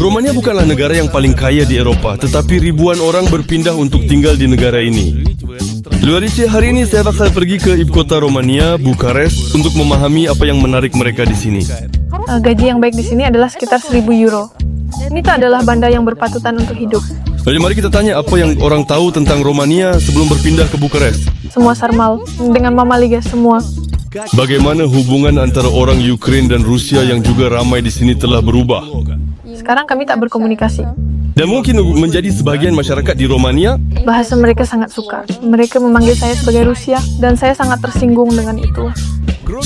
Romania bukanlah negara yang paling kaya di Eropah, tetapi ribuan orang berpindah untuk tinggal di negara ini. Luarice, hari ini saya bakal pergi ke ibu kota Romania, Bukares, untuk memahami apa yang menarik mereka di sini. Gaji yang baik di sini adalah sekitar 1.000 euro. Ini tuh adalah banda yang berpatutan untuk hidup. Jadi mari kita tanya apa yang orang tahu tentang Romania sebelum berpindah ke Bukares. Semua sarmal, dengan Mama Liga semua. Bagaimana hubungan antara orang Ukraina dan Rusia yang juga ramai di sini telah berubah? Sekarang kami tak berkomunikasi. Dan mungkin menjadi sebagian masyarakat di Romania. Bahasa mereka sangat suka. Mereka memanggil saya sebagai Rusia, dan saya sangat tersinggung dengan itu.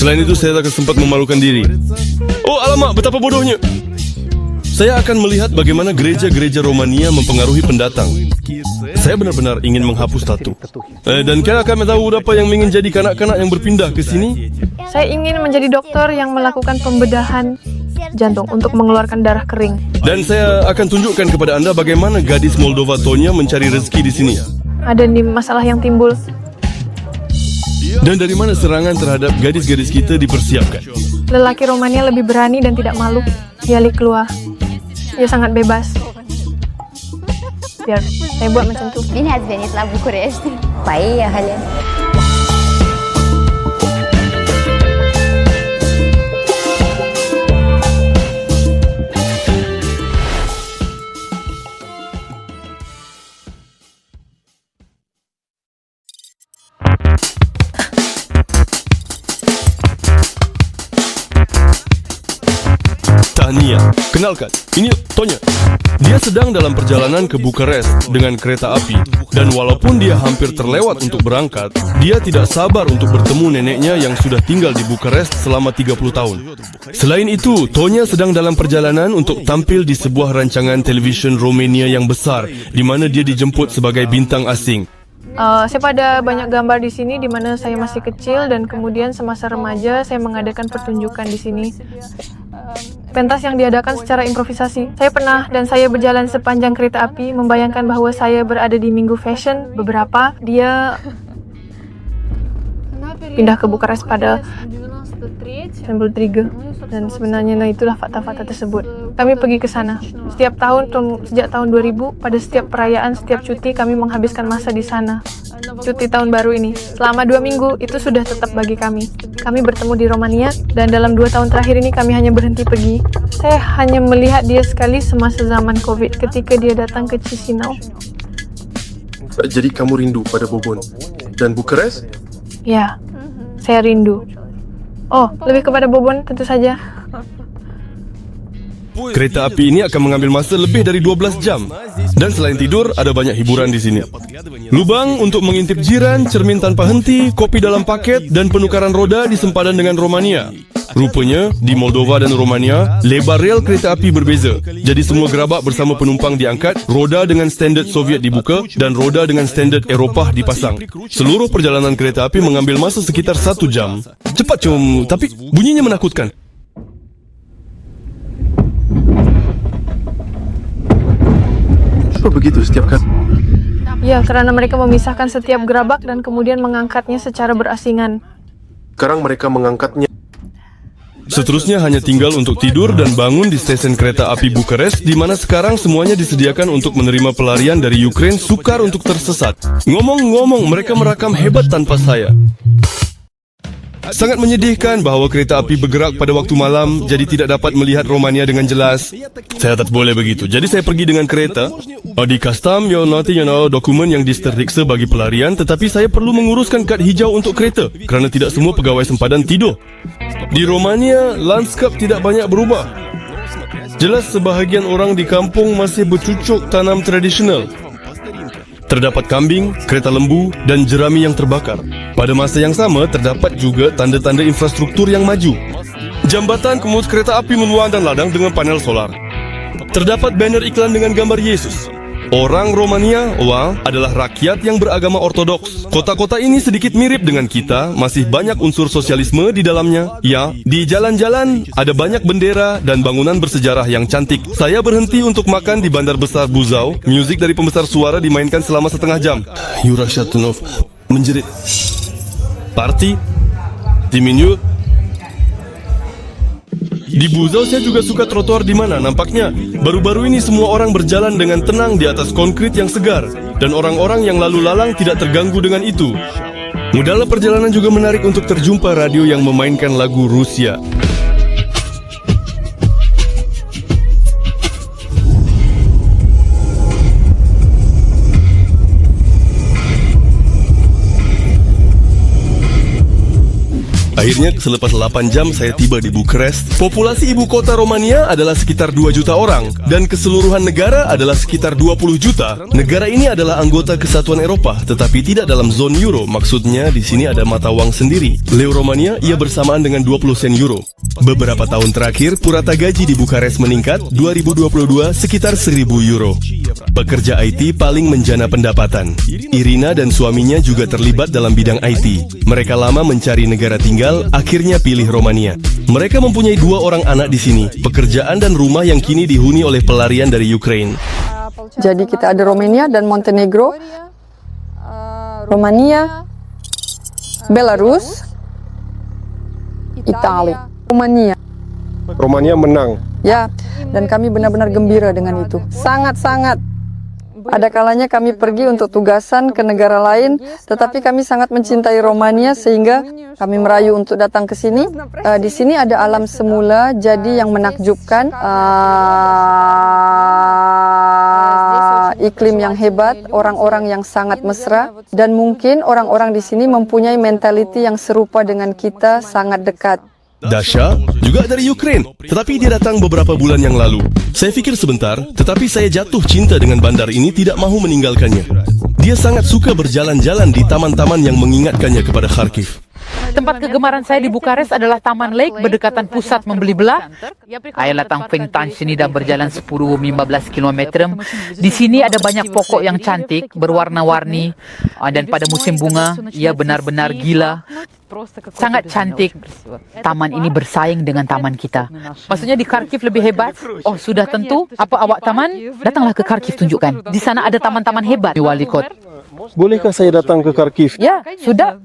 Selain itu, saya akan sempat memalukan diri. Oh alamak, betapa bodohnya. Saya akan melihat bagaimana gereja-gereja Romania mempengaruhi pendatang. Saya benar-benar ingin menghapus tatu. Dan kalian akan tahu apa yang ingin jadi kanak-kanak yang berpindah ke sini? Saya ingin menjadi dokter yang melakukan pembedahan jantung untuk mengeluarkan darah kering. Dan saya akan tunjukkan kepada anda bagaimana gadis Moldova Tonya mencari rezeki di sini. Ada nih masalah yang timbul. Dan dari mana serangan terhadap gadis-gadis kita dipersiapkan? Lelaki Romania lebih berani dan tidak malu. Dia keluar. Dia sangat bebas. Biar saya buat macam tu. Bine ați venit la București. Păi, hale. Tahniah, kenalkan, ini Tonya. Dia sedang dalam perjalanan ke Bukares dengan kereta api. Dan walaupun dia hampir terlewat untuk berangkat, dia tidak sabar untuk bertemu neneknya yang sudah tinggal di Bukares selama 30 tahun. Selain itu, Tonya sedang dalam perjalanan untuk tampil di sebuah rancangan televisyen Romania yang besar, di mana dia dijemput sebagai bintang asing. Saya pada banyak gambar di sini di mana saya masih kecil, dan kemudian semasa remaja saya mengadakan pertunjukan di sini. Pentas yang diadakan secara improvisasi. Saya pernah dan saya berjalan sepanjang kereta api membayangkan bahwa saya berada di Minggu Fashion. Beberapa dia pindah ke Bukares pada 93, dan sebenarnya itulah fakta-fakta tersebut. Kami pergi ke sana setiap tahun sejak tahun 2000. Pada setiap perayaan, setiap cuti kami menghabiskan masa di sana. Cuti tahun baru ini selama 2 minggu itu sudah tetap bagi kami. Kami bertemu di Romania, dan dalam 2 tahun terakhir ini kami hanya berhenti pergi. Saya hanya melihat dia sekali semasa zaman COVID ketika dia datang ke Chisinau. Jadi kamu rindu pada Bobon dan Bukares? Ya, saya rindu. Oh, lebih kepada Bobon tentu saja. Kereta api ini akan mengambil masa lebih dari 12 jam. Dan selain tidur, ada banyak hiburan di sini. Lubang untuk mengintip jiran, cermin tanpa henti, kopi dalam paket, dan penukaran roda di sempadan dengan Romania. Rupanya, di Moldova dan Romania, lebar rel kereta api berbeza. Jadi semua gerabak bersama penumpang diangkat, roda dengan standard Soviet dibuka, dan roda dengan standard Eropah dipasang. Seluruh perjalanan kereta api mengambil masa sekitar 1 jam. Cepat tapi bunyinya menakutkan. Apa begitu setiap kali? Ya, karena mereka memisahkan setiap gerabak dan kemudian mengangkatnya secara berasingan. Sekarang mereka mengangkatnya. Seterusnya hanya tinggal untuk tidur dan bangun di stesen kereta api Bukares, di mana sekarang semuanya disediakan untuk menerima pelarian dari Ukraina sukar untuk tersesat. Ngomong-ngomong, mereka merakam hebat tanpa saya. Sangat menyedihkan bahawa kereta api bergerak pada waktu malam, jadi tidak dapat melihat Romania dengan jelas. Saya tak boleh begitu. Jadi saya pergi dengan kereta. Di custom, nanti dokumen yang disteriksa bagi pelarian, tetapi saya perlu menguruskan kad hijau untuk kereta kerana tidak semua pegawai sempadan tidur. Di Romania, lanskap tidak banyak berubah. Jelas sebahagian orang di kampung masih bercucuk tanam tradisional. Terdapat kambing, kereta lembu dan jerami yang terbakar. Pada masa yang sama, terdapat juga tanda-tanda infrastruktur yang maju. Jambatan komuter kereta api menuang dan ladang dengan panel solar. Terdapat banner iklan dengan gambar Yesus. Orang Romania, adalah rakyat yang beragama ortodoks. Kota-kota ini sedikit mirip dengan kita, masih banyak unsur sosialisme di dalamnya. Ya, di jalan-jalan ada banyak bendera dan bangunan bersejarah yang cantik. Saya berhenti untuk makan di bandar besar Buzau. Muzik dari pembesar suara dimainkan selama setengah jam. Yura Shatunov menjerit. Parti, diminuit. Di Buzau saya juga suka trotoar di mana nampaknya baru-baru ini semua orang berjalan dengan tenang di atas konkrit yang segar dan orang-orang yang lalu lalang tidak terganggu dengan itu. Mudahlah perjalanan juga menarik untuk terjumpa radio yang memainkan lagu Rusia. Akhirnya selepas 8 jam saya tiba di Bukarest. Populasi ibu kota Romania adalah sekitar 2 juta orang dan keseluruhan negara adalah sekitar 20 juta. Negara ini adalah anggota Kesatuan Eropah tetapi tidak dalam zon euro. Maksudnya di sini ada mata wang sendiri. Leu Romania ia bersamaan dengan 20 sen euro. Beberapa tahun terakhir purata gaji di Bukarest meningkat. 2022 sekitar 1000 euro. Pekerja IT paling menjana pendapatan. Irina dan suaminya juga terlibat dalam bidang IT. Mereka lama mencari negara tinggal, akhirnya pilih Romania. Mereka mempunyai 2 orang anak di sini, pekerjaan dan rumah yang kini dihuni oleh pelarian dari Ukraina. Jadi kita ada Romania dan Montenegro, Romania, Belarus, Italia, Romania. Romania menang. Ya, dan kami benar-benar gembira dengan itu. Sangat-sangat. Ada kalanya kami pergi untuk tugasan ke negara lain, tetapi kami sangat mencintai Romania sehingga kami merayu untuk datang ke sini. Di sini ada alam semula, jadi yang menakjubkan, iklim yang hebat, orang-orang yang sangat mesra, dan mungkin orang-orang di sini mempunyai mentaliti yang serupa dengan kita, sangat dekat. Dasha juga dari Ukraina, tetapi dia datang beberapa bulan yang lalu. Saya pikir sebentar, tetapi saya jatuh cinta dengan bandar ini, tidak mahu meninggalkannya. Dia sangat suka berjalan-jalan di taman-taman yang mengingatkannya kepada Kharkiv. Tempat kegemaran saya di Bukarest adalah Taman Lake berdekatan pusat membeli belah. Ayolah tangping-tang sini dan berjalan 10-15 km. Di sini ada banyak pokok yang cantik, berwarna-warni. Dan pada musim bunga, ia benar-benar gila. Sangat cantik. Taman ini bersaing dengan taman kita. Maksudnya di Kharkiv lebih hebat? Oh, sudah tentu. Apa awak taman? Datanglah ke Kharkiv tunjukkan. Di sana ada taman-taman hebat. Wali kota. Bolehkah saya datang ke Kharkiv? Ya, sudah.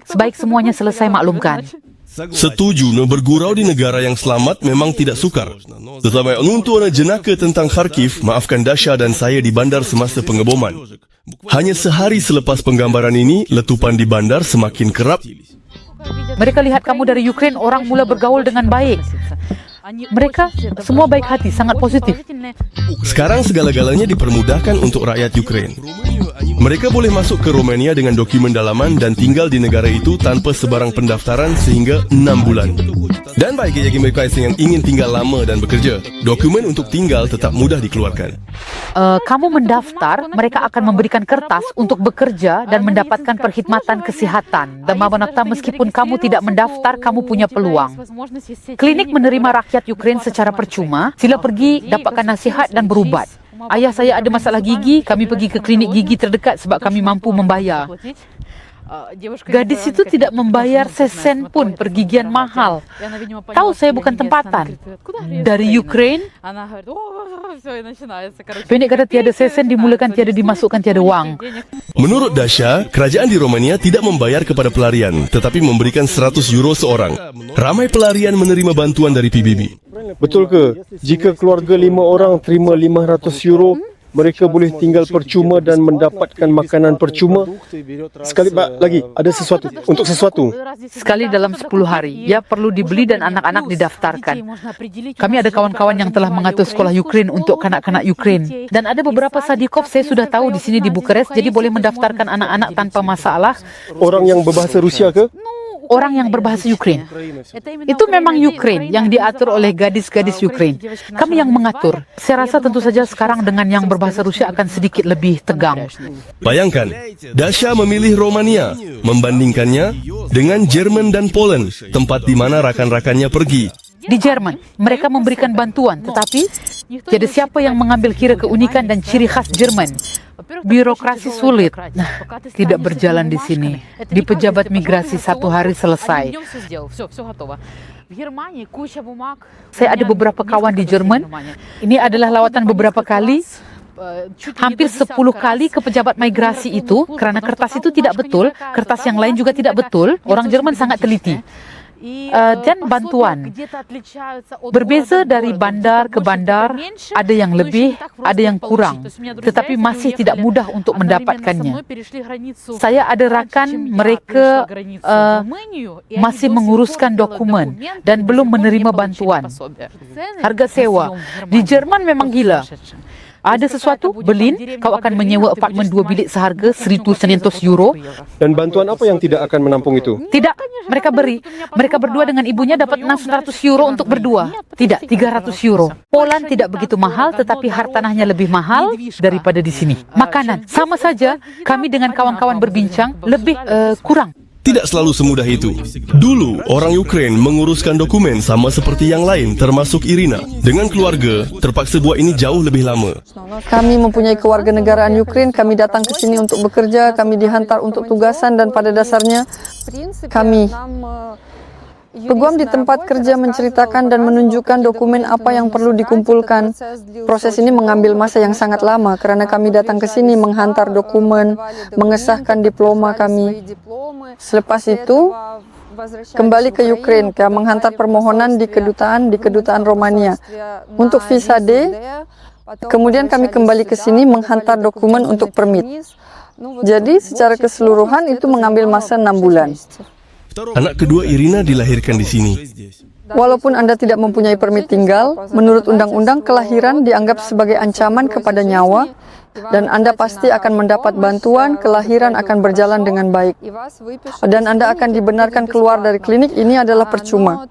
Sebaik semuanya selesai maklumkan. Setuju, bergurau di negara yang selamat memang tidak sukar. Tetapi untuk jenaka tentang Kharkiv, maafkan Dasha dan saya di bandar semasa pengeboman. Hanya sehari selepas penggambaran ini, letupan di bandar semakin kerap. Mereka lihat kamu dari Ukraina, orang mula bergaul dengan baik. Mereka semua baik hati, sangat positif. Sekarang segala-galanya dipermudahkan untuk rakyat Ukraina. Mereka boleh masuk ke Romania dengan dokumen dalaman dan tinggal di negara itu tanpa sebarang pendaftaran sehingga 6 bulan. Dan bagi mereka yang ingin tinggal lama dan bekerja, dokumen untuk tinggal tetap mudah dikeluarkan. Kamu mendaftar, mereka akan memberikan kertas untuk bekerja dan mendapatkan perkhidmatan kesehatan. Dan meskipun kamu tidak mendaftar, kamu punya peluang. Klinik menerima rakyat Ukraina secara percuma. Sila pergi, dapatkan nasihat dan berubat. Ayah saya ada masalah gigi, kami pergi ke klinik gigi terdekat sebab kami mampu membayar. Gadis itu tidak membayar sesen pun pergigian mahal. Tahu saya bukan tempatan. Dari Ukraina, pendek kata tiada sesen dimulakan, tiada dimasukkan, tiada wang. Menurut Dasha, kerajaan di Romania tidak membayar kepada pelarian, tetapi memberikan 100 euro seorang. Ramai pelarian menerima bantuan dari PBB. Betul ke? Jika keluarga 5 orang terima 500 euro, mereka boleh tinggal percuma dan mendapatkan makanan percuma. Sekali lagi, ada sesuatu. Untuk sesuatu. Sekali dalam 10 hari. Ia perlu dibeli dan anak-anak didaftarkan. Kami ada kawan-kawan yang telah mengatur sekolah Ukraina untuk kanak-kanak Ukraina. Dan ada beberapa sadikov saya sudah tahu di sini di Bukarest, jadi boleh mendaftarkan anak-anak tanpa masalah. Orang yang berbahasa Rusia ke? Orang yang berbahasa Ukraina. Itu memang Ukraina yang diatur oleh gadis-gadis Ukraina. Kami yang mengatur. Saya rasa tentu saja sekarang dengan yang berbahasa Rusia akan sedikit lebih tegang. Bayangkan, Dasha memilih Romania, membandingkannya dengan Jerman dan Poland, tempat di mana rakan-rakannya pergi. Di Jerman, mereka memberikan bantuan, tetapi tiada siapa yang mengambil kira keunikan dan ciri khas Jerman. Birokrasi sulit. Tidak berjalan di sini. Di pejabat migrasi 1 hari selesai. Saya ada beberapa kawan di Jerman. Ini adalah lawatan beberapa kali. Hampir 10 kali ke pejabat migrasi itu, kerana kertas itu tidak betul, kertas yang lain juga tidak betul. Orang Jerman sangat teliti. dan bantuan. Berbeza dari bandar ke bandar, ada yang lebih, ada yang kurang, tetapi masih tidak mudah untuk mendapatkannya. Saya ada rakan mereka masih menguruskan dokumen dan belum menerima bantuan. Harga sewa di Jerman memang gila. Ada sesuatu, Berlin, kau akan menyewa apartmen 2 bilik seharga 1.900 euro. Dan bantuan apa yang tidak akan menampung itu? Tidak, mereka beri. Mereka berdua dengan ibunya dapat 600 euro untuk berdua. Tidak, 300 euro. Poland tidak begitu mahal, tetapi hartanahnya lebih mahal daripada di sini. Makanan, sama saja. Kami dengan kawan-kawan berbincang, lebih kurang. Tidak selalu semudah itu. Dulu, orang Ukraine menguruskan dokumen sama seperti yang lain, termasuk Irina. Dengan keluarga, terpaksa buat ini jauh lebih lama. Kami mempunyai kewarganegaraan Ukraine, kami datang ke sini untuk bekerja, kami dihantar untuk tugasan dan pada dasarnya kami peguam di tempat kerja menceritakan dan menunjukkan dokumen apa yang perlu dikumpulkan. Proses ini mengambil masa yang sangat lama karena kami datang ke sini menghantar dokumen, mengesahkan diploma kami. Selepas itu, kembali ke Ukraine, menghantar permohonan di kedutaan Romania untuk visa D. Kemudian kami kembali ke sini menghantar dokumen untuk permit. Jadi secara keseluruhan itu mengambil masa 6 bulan. Anak kedua Irina dilahirkan di sini. Walaupun Anda tidak mempunyai permit tinggal, menurut undang-undang kelahiran dianggap sebagai ancaman kepada nyawa dan Anda pasti akan mendapat bantuan, kelahiran akan berjalan dengan baik. Dan Anda akan dibenarkan keluar dari klinik, ini adalah percuma.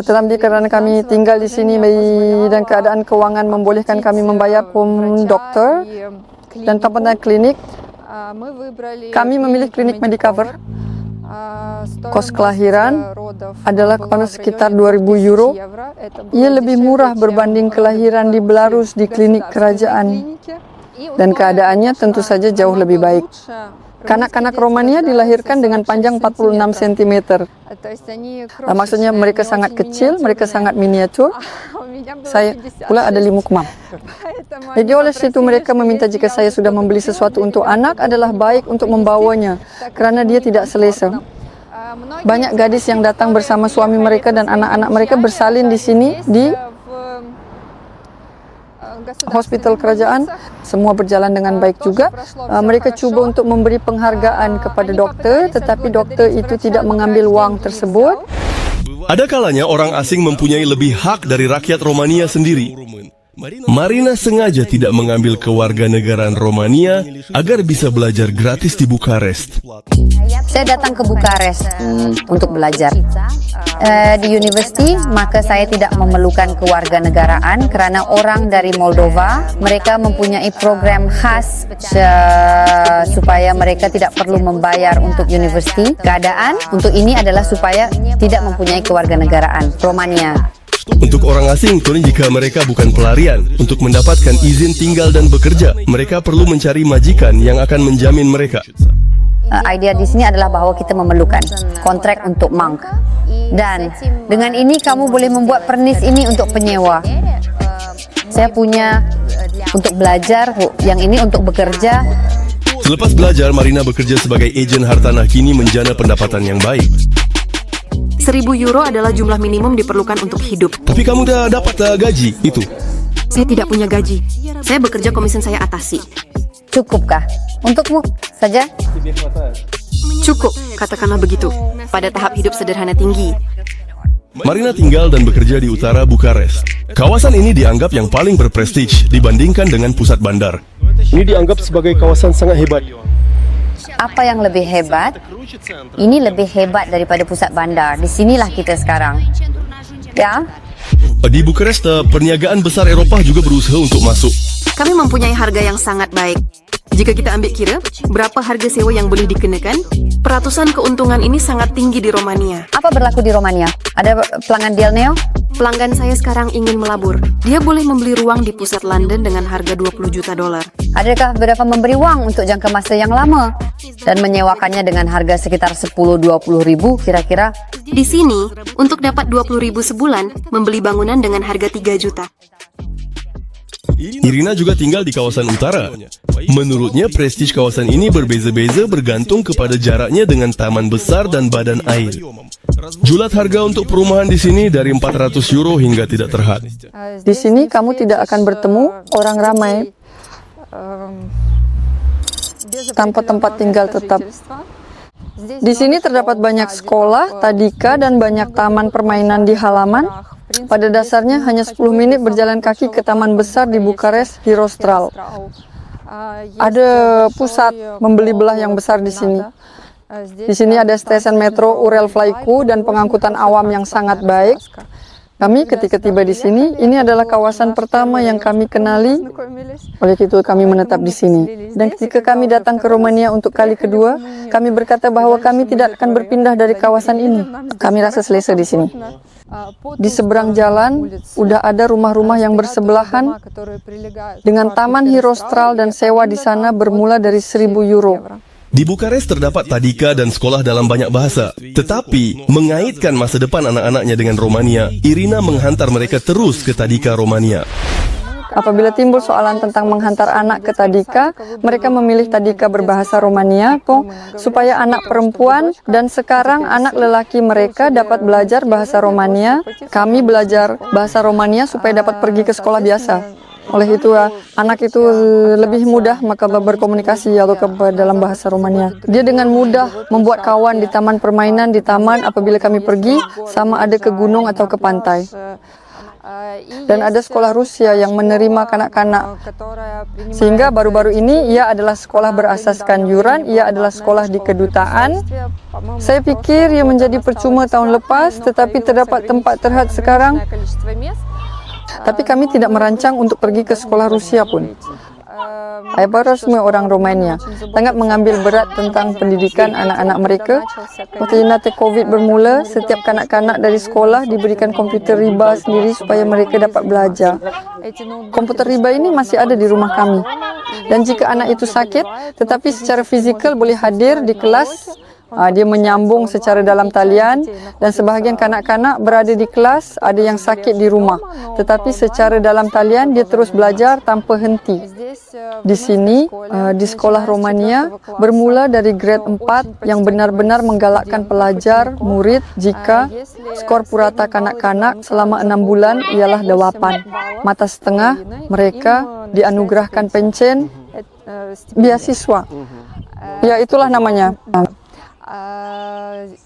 Tetapi karena kami tinggal di sini dan keadaan keuangan membolehkan kami membayar dokter dan tempat klinik, kami memilih klinik Medicover. Kos kelahiran adalah sekitar 2.000 euro. Ia lebih murah berbanding kelahiran di Belarus di klinik kerajaan. Dan keadaannya tentu saja jauh lebih baik. Kanak-kanak Romania dilahirkan dengan panjang 46 cm. Maksudnya mereka sangat kecil, mereka sangat miniatur. Saya pula ada 5 kemam. Jadi oleh situ mereka meminta jika saya sudah membeli sesuatu untuk anak adalah baik untuk membawanya karena dia tidak selesa. Banyak gadis yang datang bersama suami mereka dan anak-anak mereka bersalin di sini di hospital kerajaan. Semua berjalan dengan baik juga. Mereka cuba untuk memberi penghargaan kepada dokter, tetapi dokter itu tidak mengambil wang tersebut. Ada kalanya orang asing mempunyai lebih hak dari rakyat Romania sendiri. Marina sengaja tidak mengambil kewarganegaraan Romania agar bisa belajar gratis di Bukarest. Saya datang ke Bukares untuk belajar. Di university, maka saya tidak memerlukan kewarganegaraan karena orang dari Moldova, mereka mempunyai program khas supaya mereka tidak perlu membayar untuk university. Keadaan untuk ini adalah supaya tidak mempunyai kewarganegaraan Romania. Untuk orang asing, jika mereka bukan pelarian, untuk mendapatkan izin tinggal dan bekerja, mereka perlu mencari majikan yang akan menjamin mereka. Idea di sini adalah bahwa kita memerlukan kontrak untuk monk. Dan dengan ini kamu boleh membuat pernis ini untuk penyewa. Saya punya untuk belajar, yang ini untuk bekerja. Selepas belajar, Marina bekerja sebagai ejen hartanah kini menjana pendapatan yang baik. 1.000 euro adalah jumlah minimum diperlukan untuk hidup. Tapi kamu dah dapat gaji, itu? Saya tidak punya gaji. Saya bekerja komisen saya atasi. Cukupkah? Untukmu saja? Cukup, katakanlah begitu. Pada tahap hidup sederhana tinggi. Marina tinggal dan bekerja di utara Bukarest. Kawasan ini dianggap yang paling berprestige dibandingkan dengan pusat bandar. Ini dianggap sebagai kawasan sangat hebat. Apa yang lebih hebat? Ini lebih hebat daripada pusat bandar. Di sinilah kita sekarang. Ya? Di Bukarest, perniagaan besar Eropah juga berusaha untuk masuk. Kami mempunyai harga yang sangat baik. Jika kita ambil kira, berapa harga sewa yang boleh dikenakan? Peratusan keuntungan ini sangat tinggi di Romania. Apa berlaku di Romania? Ada pelanggan Delneo? Pelanggan saya sekarang ingin melabur. Dia boleh membeli ruang di pusat London dengan harga $20 juta. Adakah berapa memberi uang untuk jangka masa yang lama? Dan menyewakannya dengan harga sekitar 10-20 ribu kira-kira? Di sini, untuk dapat 20 ribu sebulan, membeli bangunan dengan harga 3 juta. Irina juga tinggal di kawasan utara. Menurutnya, prestij kawasan ini berbeza-beza bergantung kepada jaraknya dengan taman besar dan badan air. Julat harga untuk perumahan di sini dari 400 euro hingga tidak terhad. Di sini kamu tidak akan bertemu orang ramai tanpa tempat tinggal tetap. Di sini terdapat banyak sekolah, tadika, dan banyak taman permainan di halaman. Pada dasarnya hanya 10 menit berjalan kaki ke taman besar di Bukares, Hirostral. Ada pusat membeli belah yang besar di sini. Di sini ada stasiun metro Urel Flyku dan pengangkutan awam yang sangat baik. Kami ketika tiba di sini, ini adalah kawasan pertama yang kami kenali. Oleh itu kami menetap di sini. Dan ketika kami datang ke Romania untuk kali kedua, kami berkata bahwa kami tidak akan berpindah dari kawasan ini. Kami rasa selesa di sini. Di seberang jalan, udah ada rumah-rumah yang bersebelahan dengan taman Hirostral dan sewa di sana bermula dari 1.000 euro. Di Bukares terdapat tadika dan sekolah dalam banyak bahasa. Tetapi, mengaitkan masa depan anak-anaknya dengan Romania, Irina menghantar mereka terus ke tadika Romania. Apabila timbul soalan tentang menghantar anak ke tadika, mereka memilih tadika berbahasa Romania supaya anak perempuan dan sekarang anak lelaki mereka dapat belajar bahasa Romania. Kami belajar bahasa Romania supaya dapat pergi ke sekolah biasa. Oleh itu, anak itu lebih mudah maka berkomunikasi atau dalam bahasa Romania. Dia dengan mudah membuat kawan di taman permainan, di taman apabila kami pergi, sama ada ke gunung atau ke pantai. Dan ada sekolah Rusia yang menerima kanak-kanak. Sehingga baru-baru ini ia adalah sekolah berasaskan yuran, ia adalah sekolah di kedutaan. Saya pikir ia menjadi percuma tahun lepas, tetapi terdapat tempat terhad sekarang. Tapi kami tidak merancang untuk pergi ke sekolah Rusia pun. Saya baru semua orang Romania sangat mengambil berat tentang pendidikan anak-anak mereka. Waktu COVID bermula, setiap kanak-kanak dari sekolah diberikan komputer riba sendiri supaya mereka dapat belajar. Komputer riba ini masih ada di rumah kami. Dan jika anak itu sakit, tetapi secara fizikal boleh hadir di kelas, dia menyambung secara dalam talian dan sebahagian kanak-kanak berada di kelas, ada yang sakit di rumah. Tetapi secara dalam talian dia terus belajar tanpa henti. Di sini, di sekolah Romania, bermula dari grade 4 yang benar-benar menggalakkan pelajar, murid jika skor purata kanak-kanak selama 6 bulan ialah 8. Mata setengah, mereka dianugerahkan pencen beasiswa. Ya, itulah namanya.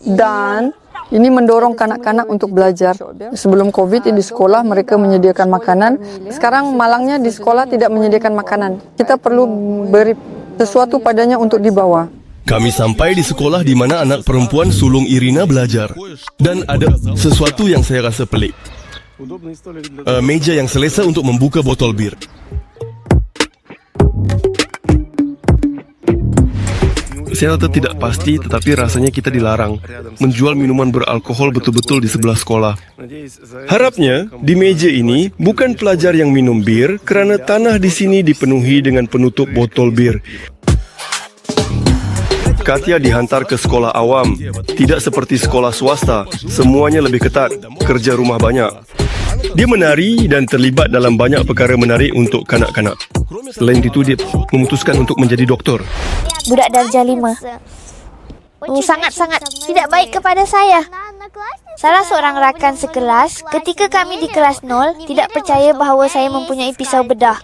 Dan ini mendorong kanak-kanak untuk belajar. Sebelum COVID di sekolah mereka menyediakan makanan. Sekarang malangnya di sekolah tidak menyediakan makanan. Kita perlu beri sesuatu padanya untuk dibawa. Kami sampai di sekolah di mana anak perempuan sulung Irina belajar. Dan ada sesuatu yang saya rasa pelik. Meja yang selesa untuk membuka botol bir. Saya rasa tidak pasti, tetapi rasanya kita dilarang menjual minuman beralkohol betul-betul di sebelah sekolah. Harapnya, di meja ini bukan pelajar yang minum bir kerana tanah di sini dipenuhi dengan penutup botol bir. Katya dihantar ke sekolah awam, tidak seperti sekolah swasta, semuanya lebih ketat, kerja rumah banyak. Dia menari dan terlibat dalam banyak perkara menarik untuk kanak-kanak. Selain itu, dia memutuskan untuk menjadi doktor. Budak darjah 5. Sangat-sangat tidak baik kepada saya. Salah seorang rakan sekelas, ketika kami di kelas 0, tidak percaya bahawa saya mempunyai pisau bedah.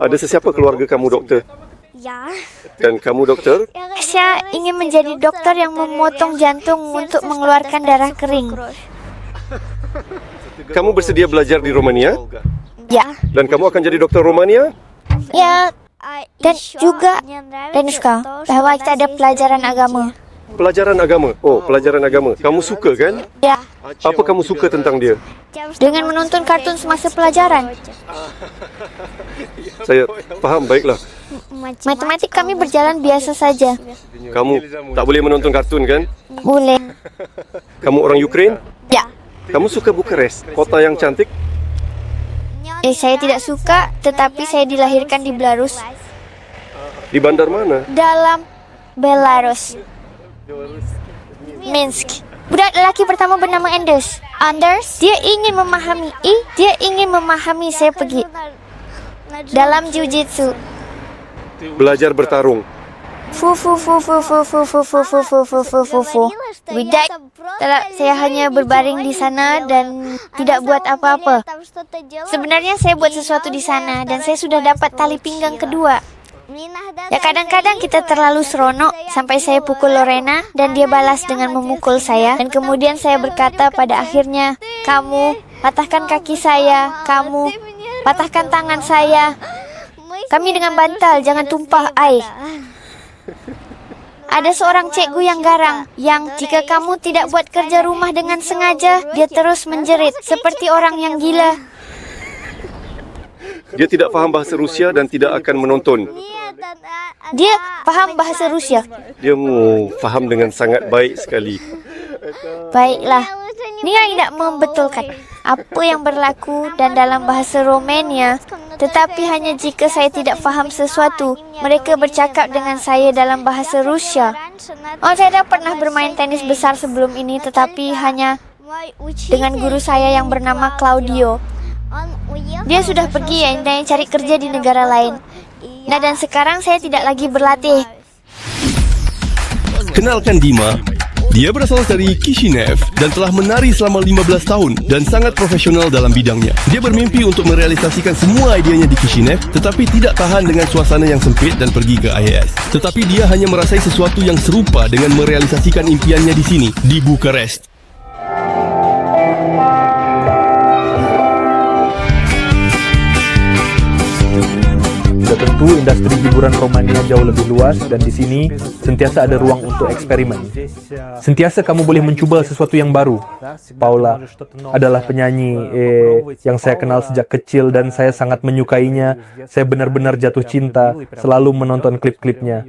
Ada sesiapa keluarga kamu doktor? Ya. Dan kamu doktor? Saya ingin menjadi doktor yang memotong jantung untuk mengeluarkan darah kering. Kamu bersedia belajar di Romania? Ya. Dan kamu akan jadi doktor Romania? Ya. Dan juga Renuska, bahwa kita ada pelajaran agama. Pelajaran agama? Oh, pelajaran agama. Kamu suka kan? Ya. Apa kamu suka tentang dia? Dengan menonton kartun semasa pelajaran. Saya faham, baiklah. Matematik kami berjalan biasa saja. Kamu tak boleh menonton kartun kan? Boleh. Kamu orang Ukraine? Ya. Kamu suka Bukares, kota yang cantik? Saya tidak suka, tetapi saya dilahirkan di Belarus. Di bandar mana? Dalam Belarus. Minsk. Budak lelaki pertama bernama Anders. Dia ingin memahami saya pergi. dalam jiu-jitsu. Belajar bertarung. Fu fu fu fu fu fu fu fu fu fu fu fu fu fu. Tidak, saya hanya berbaring di sana dan tidak buat apa-apa. Sebenarnya saya buat sesuatu di sana dan saya sudah dapat tali pinggang kedua. Ya kadang-kadang kita terlalu seronok sampai saya pukul Lorena dan dia balas dengan memukul saya. Dan kemudian saya berkata pada akhirnya, kamu patahkan kaki saya, kamu patahkan tangan saya. Kami dengan bantal, jangan tumpah air. Ada seorang cikgu yang garang, yang jika kamu tidak buat kerja rumah dengan sengaja, dia terus menjerit seperti orang yang gila. Dia tidak faham bahasa Rusia dan tidak akan menonton. Dia paham bahasa Rusia. Dia faham dengan sangat baik sekali. Baiklah, Nia tidak membetulkan apa yang berlaku dan dalam bahasa Romania. Tetapi hanya jika saya tidak faham sesuatu, mereka bercakap dengan saya dalam bahasa Rusia. Oh, saya dah pernah bermain tenis besar sebelum ini, tetapi hanya dengan guru saya yang bernama Claudio. Dia sudah pergi dan cari kerja di negara lain. Nah, dan sekarang saya tidak lagi berlatih. Kenalkan Dima. Dia berasal dari Kishinev dan telah menari selama 15 tahun dan sangat profesional dalam bidangnya. Dia bermimpi untuk merealisasikan semua idenya di Kishinev tetapi tidak tahan dengan suasana yang sempit dan pergi ke IAS. Tetapi dia hanya merasai sesuatu yang serupa dengan merealisasikan impiannya di sini, di Bukarest. Sudah tentu industri hiburan Romania jauh lebih luas dan di sini sentiasa ada ruang untuk eksperimen. Sentiasa kamu boleh mencuba sesuatu yang baru. Paula adalah penyanyi yang saya kenal sejak kecil dan saya sangat menyukainya. Saya benar-benar jatuh cinta, selalu menonton klip-klipnya.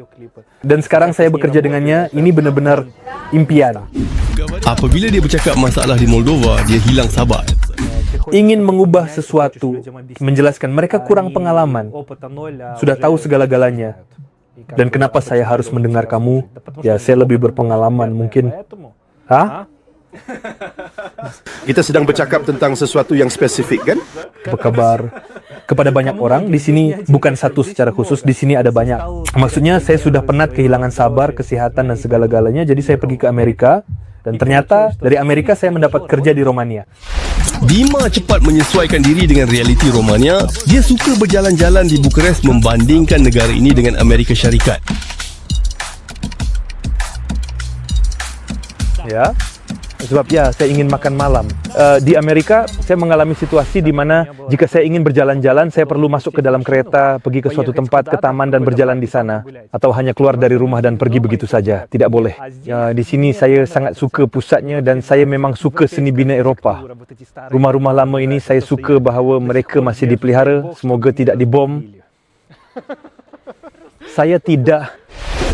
Dan sekarang saya bekerja dengannya, ini benar-benar impian. Apabila dia bercakap masalah di Moldova, dia hilang sabar. Ingin mengubah sesuatu, menjelaskan mereka kurang pengalaman, sudah tahu segala-galanya. Dan kenapa saya harus mendengar kamu? Ya, saya lebih berpengalaman mungkin. Hah? Kita sedang bercakap tentang sesuatu yang spesifik, kan? Apa kabar? Kepada banyak orang di sini, bukan satu secara khusus, di sini ada banyak. Maksudnya saya sudah penat kehilangan sabar, kesehatan dan segala-galanya, jadi saya pergi ke Amerika. Dan ternyata dari Amerika saya mendapat kerja di Romania. Dima cepat menyesuaikan diri dengan realiti Romania. Dia suka berjalan-jalan di Bukarest membandingkan negara ini dengan Amerika Syarikat. Ya, sebab ya saya ingin makan malam. Di Amerika saya mengalami situasi di mana jika saya ingin berjalan-jalan saya perlu masuk ke dalam kereta, pergi ke suatu tempat, ke taman dan berjalan di sana, atau hanya keluar dari rumah dan pergi begitu saja. Tidak boleh. Di sini saya sangat suka pusatnya dan saya memang suka seni bina Eropah. Rumah-rumah lama ini saya suka bahawa mereka masih dipelihara, semoga tidak dibom. Saya tidak.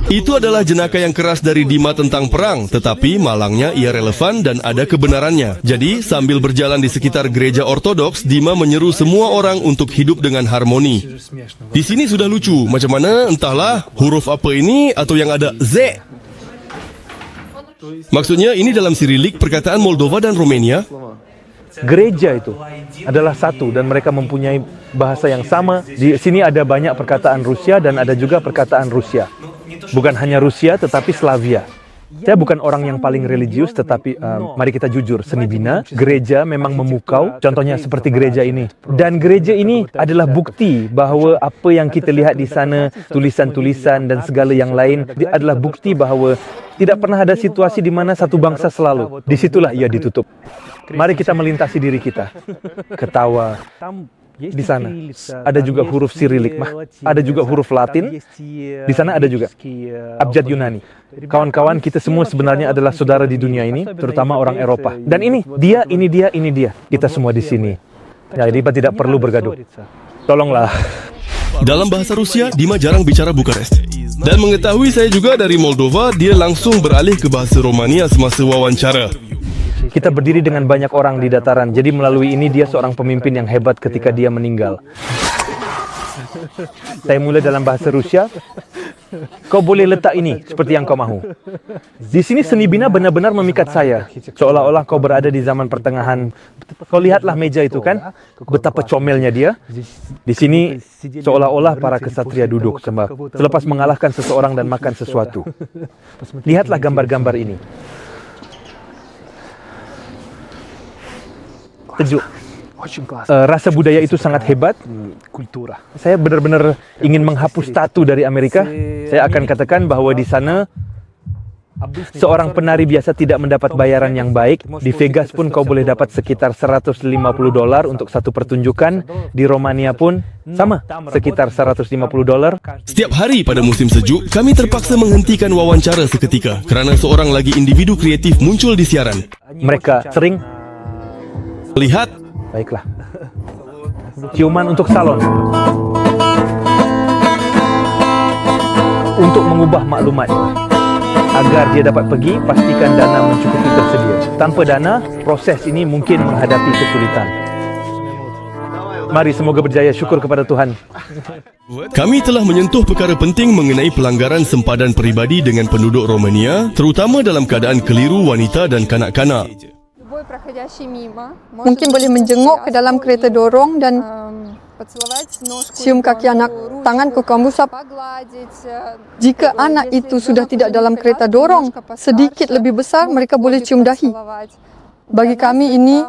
Itu adalah jenaka yang keras dari Dima tentang perang, tetapi malangnya ia relevan dan ada kebenarannya. Jadi, sambil berjalan di sekitar gereja Ortodoks, Dima menyeru semua orang untuk hidup dengan harmoni. Di sini sudah lucu, macam mana entahlah huruf apa ini atau yang ada Z. Maksudnya ini dalam Sirilik perkataan Moldova dan Romania. Gereja itu adalah satu dan mereka mempunyai bahasa yang sama. Di sini ada banyak perkataan Rusia dan ada juga perkataan Rusia. Bukan hanya Rusia tetapi Slavia. Saya bukan orang yang paling religius tetapi mari kita jujur, seni bina, gereja memang memukau, contohnya seperti gereja ini. Dan gereja ini adalah bukti bahawa apa yang kita lihat di sana, tulisan-tulisan dan segala yang lain, adalah bukti bahawa tidak pernah ada situasi di mana satu bangsa selalu. Disitulah ia ditutup. Mari kita melintasi diri kita. Ketawa. Di sana ada juga huruf Sirilik, ada juga huruf Latin. Di sana ada juga abjad Yunani. Kawan-kawan kita semua sebenarnya adalah saudara di dunia ini, terutama orang Eropa. Dan ini dia. Kita semua di sini. Jadi tidak perlu bergaduh. Tolonglah. Dalam bahasa Rusia, Dima jarang bicara Bukarest. Dan mengetahui saya juga dari Moldova, dia langsung beralih ke bahasa Romania semasa wawancara. Kita berdiri dengan banyak orang di dataran, jadi melalui ini dia seorang pemimpin yang hebat ketika dia meninggal. Saya mulai dalam bahasa Rusia, Kau boleh letak ini seperti yang kau mahu. Di sini seni bina benar-benar memikat saya. Seolah-olah kau berada di zaman pertengahan. Kau lihatlah meja itu kan? Betapa comelnya dia. Di sini seolah-olah para kesatria duduk selepas mengalahkan seseorang dan makan sesuatu. Lihatlah gambar-gambar ini. Sejuk. Rasa budaya itu sangat hebat. Saya benar-benar ingin menghapus tatu dari Amerika. Saya akan katakan bahwa di sana seorang penari biasa tidak mendapat bayaran yang baik. Di Vegas pun kau boleh dapat sekitar $150 untuk satu pertunjukan. Di Romania pun sama, sekitar $150. Setiap hari pada musim sejuk, kami terpaksa menghentikan wawancara seketika kerana seorang lagi individu kreatif muncul di siaran. Mereka sering Lihat, baiklah. Ciuman untuk salon. Untuk mengubah maklumat. Agar dia dapat pergi, pastikan dana mencukupi tersedia. Tanpa dana, proses ini mungkin menghadapi kesulitan. Mari semoga berjaya, syukur kepada Tuhan. kami telah menyentuh perkara penting mengenai pelanggaran sempadan peribadi dengan penduduk Romania, terutama dalam keadaan keliru wanita dan kanak-kanak. Mungkin boleh menjenguk ke dalam kereta dorong dan cium kaki anak, tangan ke kamu usap. Jika anak itu sudah tidak dalam kereta dorong, sedikit lebih besar, mereka boleh cium dahi. Bagi kami ini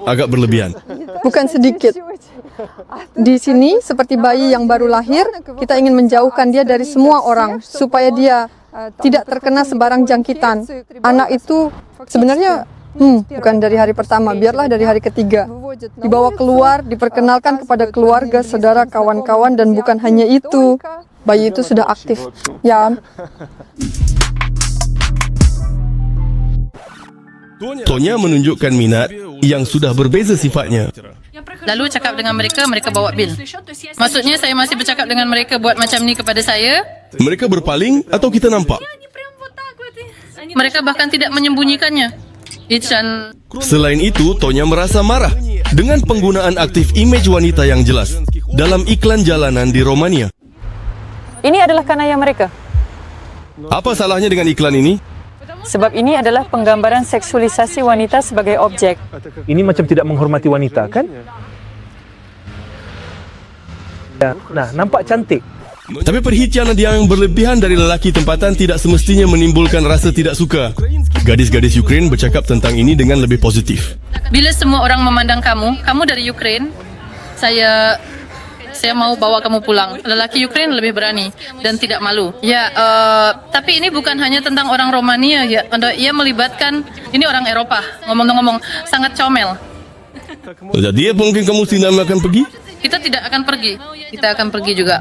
Agak berlebihan. bukan sedikit. Di sini, seperti bayi yang baru lahir, kita ingin menjauhkan dia dari semua orang supaya dia tidak terkena sebarang jangkitan. Anak itu sebenarnya bukan dari hari pertama, biarlah dari hari ketiga. Dibawa keluar, diperkenalkan kepada keluarga, saudara, kawan-kawan, dan bukan hanya itu, bayi itu sudah aktif. Ya, Tonya menunjukkan minat yang sudah berbeza sifatnya. Lalu cakap dengan mereka, mereka bawa bil. Maksudnya saya masih bercakap dengan mereka buat macam ni kepada saya. Mereka berpaling atau kita nampak? Mereka bahkan tidak menyembunyikannya. Ichan, Selain itu, Tonya merasa marah dengan penggunaan aktif imej wanita yang jelas dalam iklan jalanan di Romania. ini adalah kanaya mereka. Apa salahnya dengan iklan ini? Sebab ini adalah penggambaran seksualisasi wanita sebagai objek. Ini macam tidak menghormati wanita, kan? Ya, nah, nampak cantik. Tapi perhatian yang berlebihan dari lelaki tempatan tidak semestinya menimbulkan rasa tidak suka. Gadis-gadis Ukraine bercakap tentang ini dengan lebih positif. bila semua orang memandang kamu, kamu dari Ukraine, saya mau bawa kamu pulang. Lelaki Ukraine lebih berani dan tidak malu. Ya, tapi ini bukan hanya tentang orang Romania. Ya, ia melibatkan ini orang Eropa. Ngomong-ngomong, sangat comel. Jadi mungkin kamu tidak akan pergi? Kita tidak akan pergi. Kita akan pergi juga.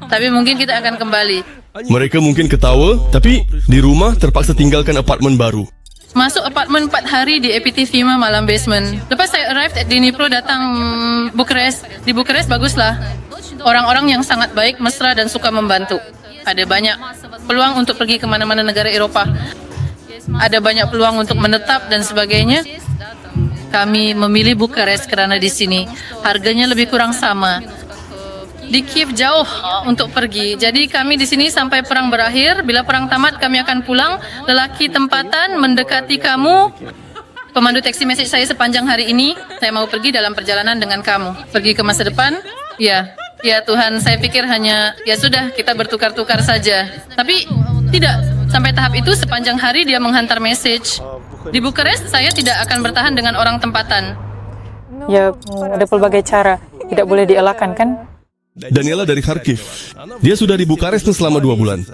Tapi mungkin kita akan kembali. Mereka mungkin ketawa, tapi di rumah terpaksa tinggalkan apartmen baru. Masuk apartmen 4 hari di APT5 malam basement. Lepas saya arrived at Dnipro, datang Bukares. Di Bukares baguslah. Orang-orang yang sangat baik, mesra dan suka membantu. Ada banyak peluang untuk pergi ke mana-mana negara Eropah. Ada banyak peluang untuk menetap dan sebagainya. Kami memilih Bukares kerana di sini harganya lebih kurang sama. Di Kiev jauh untuk pergi. Jadi kami di sini sampai perang berakhir. Bila perang tamat kami akan pulang. Lelaki tempatan mendekati kamu. Pemandu taksi message saya sepanjang hari ini. Saya mau pergi dalam perjalanan dengan kamu. Pergi ke masa depan? Ya Tuhan, saya pikir hanya ya sudah kita bertukar-tukar saja. Tapi tidak sampai tahap itu. Sepanjang hari dia menghantar message. Di Bukares saya tidak akan bertahan dengan orang tempatan. Ya, ada pelbagai cara. Tidak boleh dielakkan, kan? Daniela dari Kharkiv. Dia sudah di Bukares selama 2 bulan.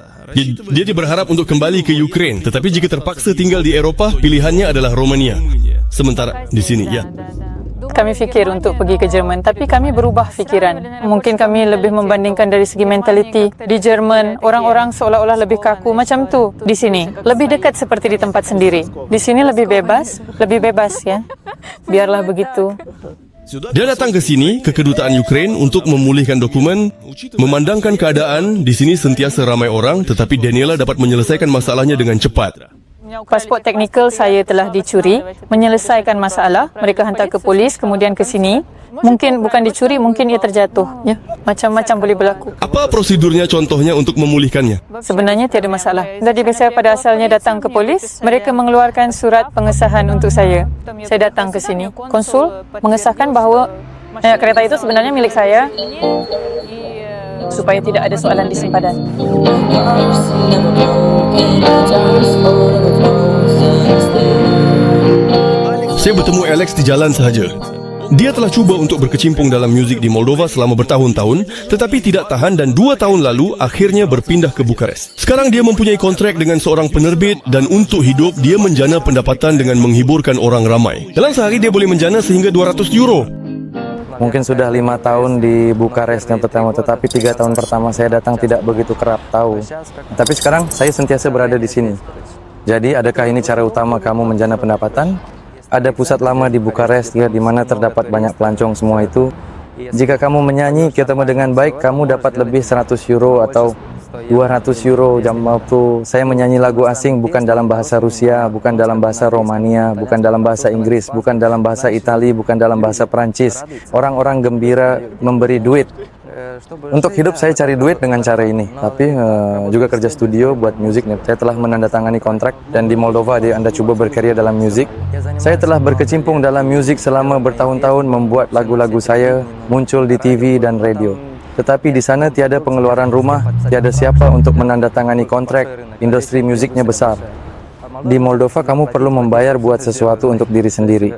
Dia berharap untuk kembali ke Ukraine, tetapi jika terpaksa tinggal di Eropah, pilihannya adalah Romania. Sementara di sini, ya. Kami fikir untuk pergi ke Jerman, tapi kami berubah fikiran. Mungkin kami lebih membandingkan dari segi mentaliti. Di Jerman, orang-orang seolah-olah lebih kaku macam tu. Di sini, lebih dekat seperti di tempat sendiri. Di sini lebih bebas ya. Biarlah begitu. Dia datang ke sini, ke kedutaan Ukraine untuk memulihkan dokumen, memandangkan keadaan di sini sentiasa ramai orang, tetapi Daniela dapat menyelesaikan masalahnya dengan cepat. Pasport teknikal saya telah dicuri. Menyelesaikan masalah, mereka hantar ke polis, kemudian ke sini. Mungkin bukan dicuri, mungkin ia terjatuh. Ya, macam-macam boleh berlaku. Apa prosedurnya contohnya untuk memulihkannya? Sebenarnya tiada masalah. Dan jika saya pada asalnya datang ke polis, mereka mengeluarkan surat pengesahan untuk saya. Saya datang ke sini, konsul, mengesahkan bahawa kereta itu sebenarnya milik saya, supaya tidak ada soalan di simpanan. Saya bertemu Alex di jalan sahaja. Dia telah cuba untuk berkecimpung dalam muzik di Moldova selama bertahun-tahun, tetapi tidak tahan dan 2 tahun lalu akhirnya berpindah ke Bukarest. Sekarang dia mempunyai kontrak dengan seorang penerbit dan untuk hidup dia menjana pendapatan dengan menghiburkan orang ramai. Dalam sehari dia boleh menjana sehingga 200 euro. Mungkin sudah 5 tahun di Bukarest yang pertama, tetapi 3 tahun pertama saya datang tidak begitu kerap tahu. Tapi sekarang saya sentiasa berada di sini. Jadi adakah ini cara utama kamu menjana pendapatan? Ada pusat lama di Bukarest ya, di mana terdapat banyak pelancong semua itu. Jika kamu menyanyi ketemu dengan baik, kamu dapat lebih 100 euro atau 200 euro jam waktu. Saya menyanyi lagu asing bukan dalam bahasa Rusia, bukan dalam bahasa Romania, bukan dalam bahasa Inggris, bukan dalam bahasa Itali, bukan dalam bahasa Perancis. Orang-orang gembira memberi duit. Untuk hidup saya cari duit dengan cara ini, tapi juga kerja studio buat musik. Saya telah menandatangani kontrak dan di Moldova Anda coba berkarya dalam musik. Saya telah berkecimpung dalam musik selama bertahun-tahun, membuat lagu-lagu saya muncul di TV dan radio. Tetapi di sana tiada pengeluaran rumah, tiada siapa untuk menandatangani kontrak. Industri musiknya besar. Di Moldova kamu perlu membayar buat sesuatu untuk diri sendiri.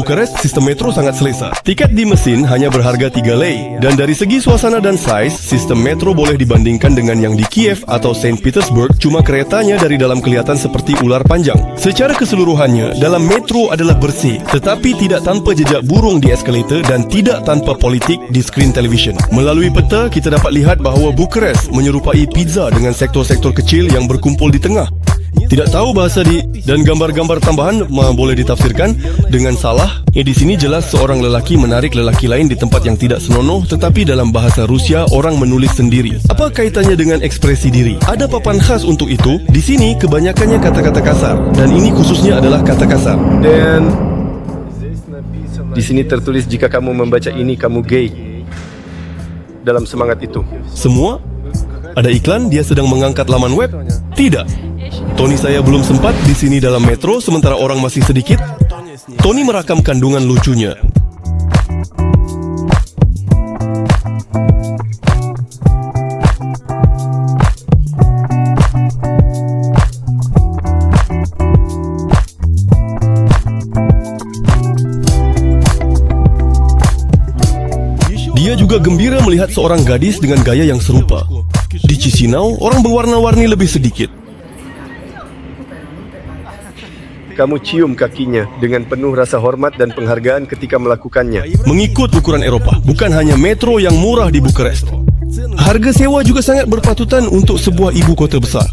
Bukarest, sistem metro sangat selesa. Tiket di mesin hanya berharga 3 lei. Dan dari segi suasana dan saiz, sistem metro boleh dibandingkan dengan yang di Kiev atau Saint Petersburg, cuma keretanya dari dalam kelihatan seperti ular panjang. Secara keseluruhannya, dalam metro adalah bersih, tetapi tidak tanpa jejak burung di eskalator dan tidak tanpa politik di skrin televisyen. Melalui peta, kita dapat lihat bahawa Bukarest menyerupai pizza dengan sektor-sektor kecil yang berkumpul di tengah. Tidak tahu bahasa dan gambar-gambar tambahan boleh ditafsirkan dengan salah. Di sini jelas seorang lelaki menarik lelaki lain di tempat yang tidak senonoh, tetapi dalam bahasa Rusia orang menulis sendiri. Apa kaitannya dengan ekspresi diri? Ada papan khas untuk itu. Di sini kebanyakannya kata-kata kasar dan ini khususnya adalah kata kasar. Dan di sini tertulis jika kamu membaca ini kamu gay. Dalam semangat itu. Semua? Ada iklan dia sedang mengangkat laman web? Tidak. Tony saya belum sempat di sini dalam metro sementara orang masih sedikit. Tony merakam kandungan lucunya. Dia juga gembira melihat seorang gadis dengan gaya yang serupa. Di Chisinau, orang berwarna-warni lebih sedikit. Kamu cium kakinya dengan penuh rasa hormat dan penghargaan ketika melakukannya. Mengikut ukuran Eropah, bukan hanya metro yang murah di Bukarest. Harga sewa juga sangat berpatutan untuk sebuah ibu kota besar.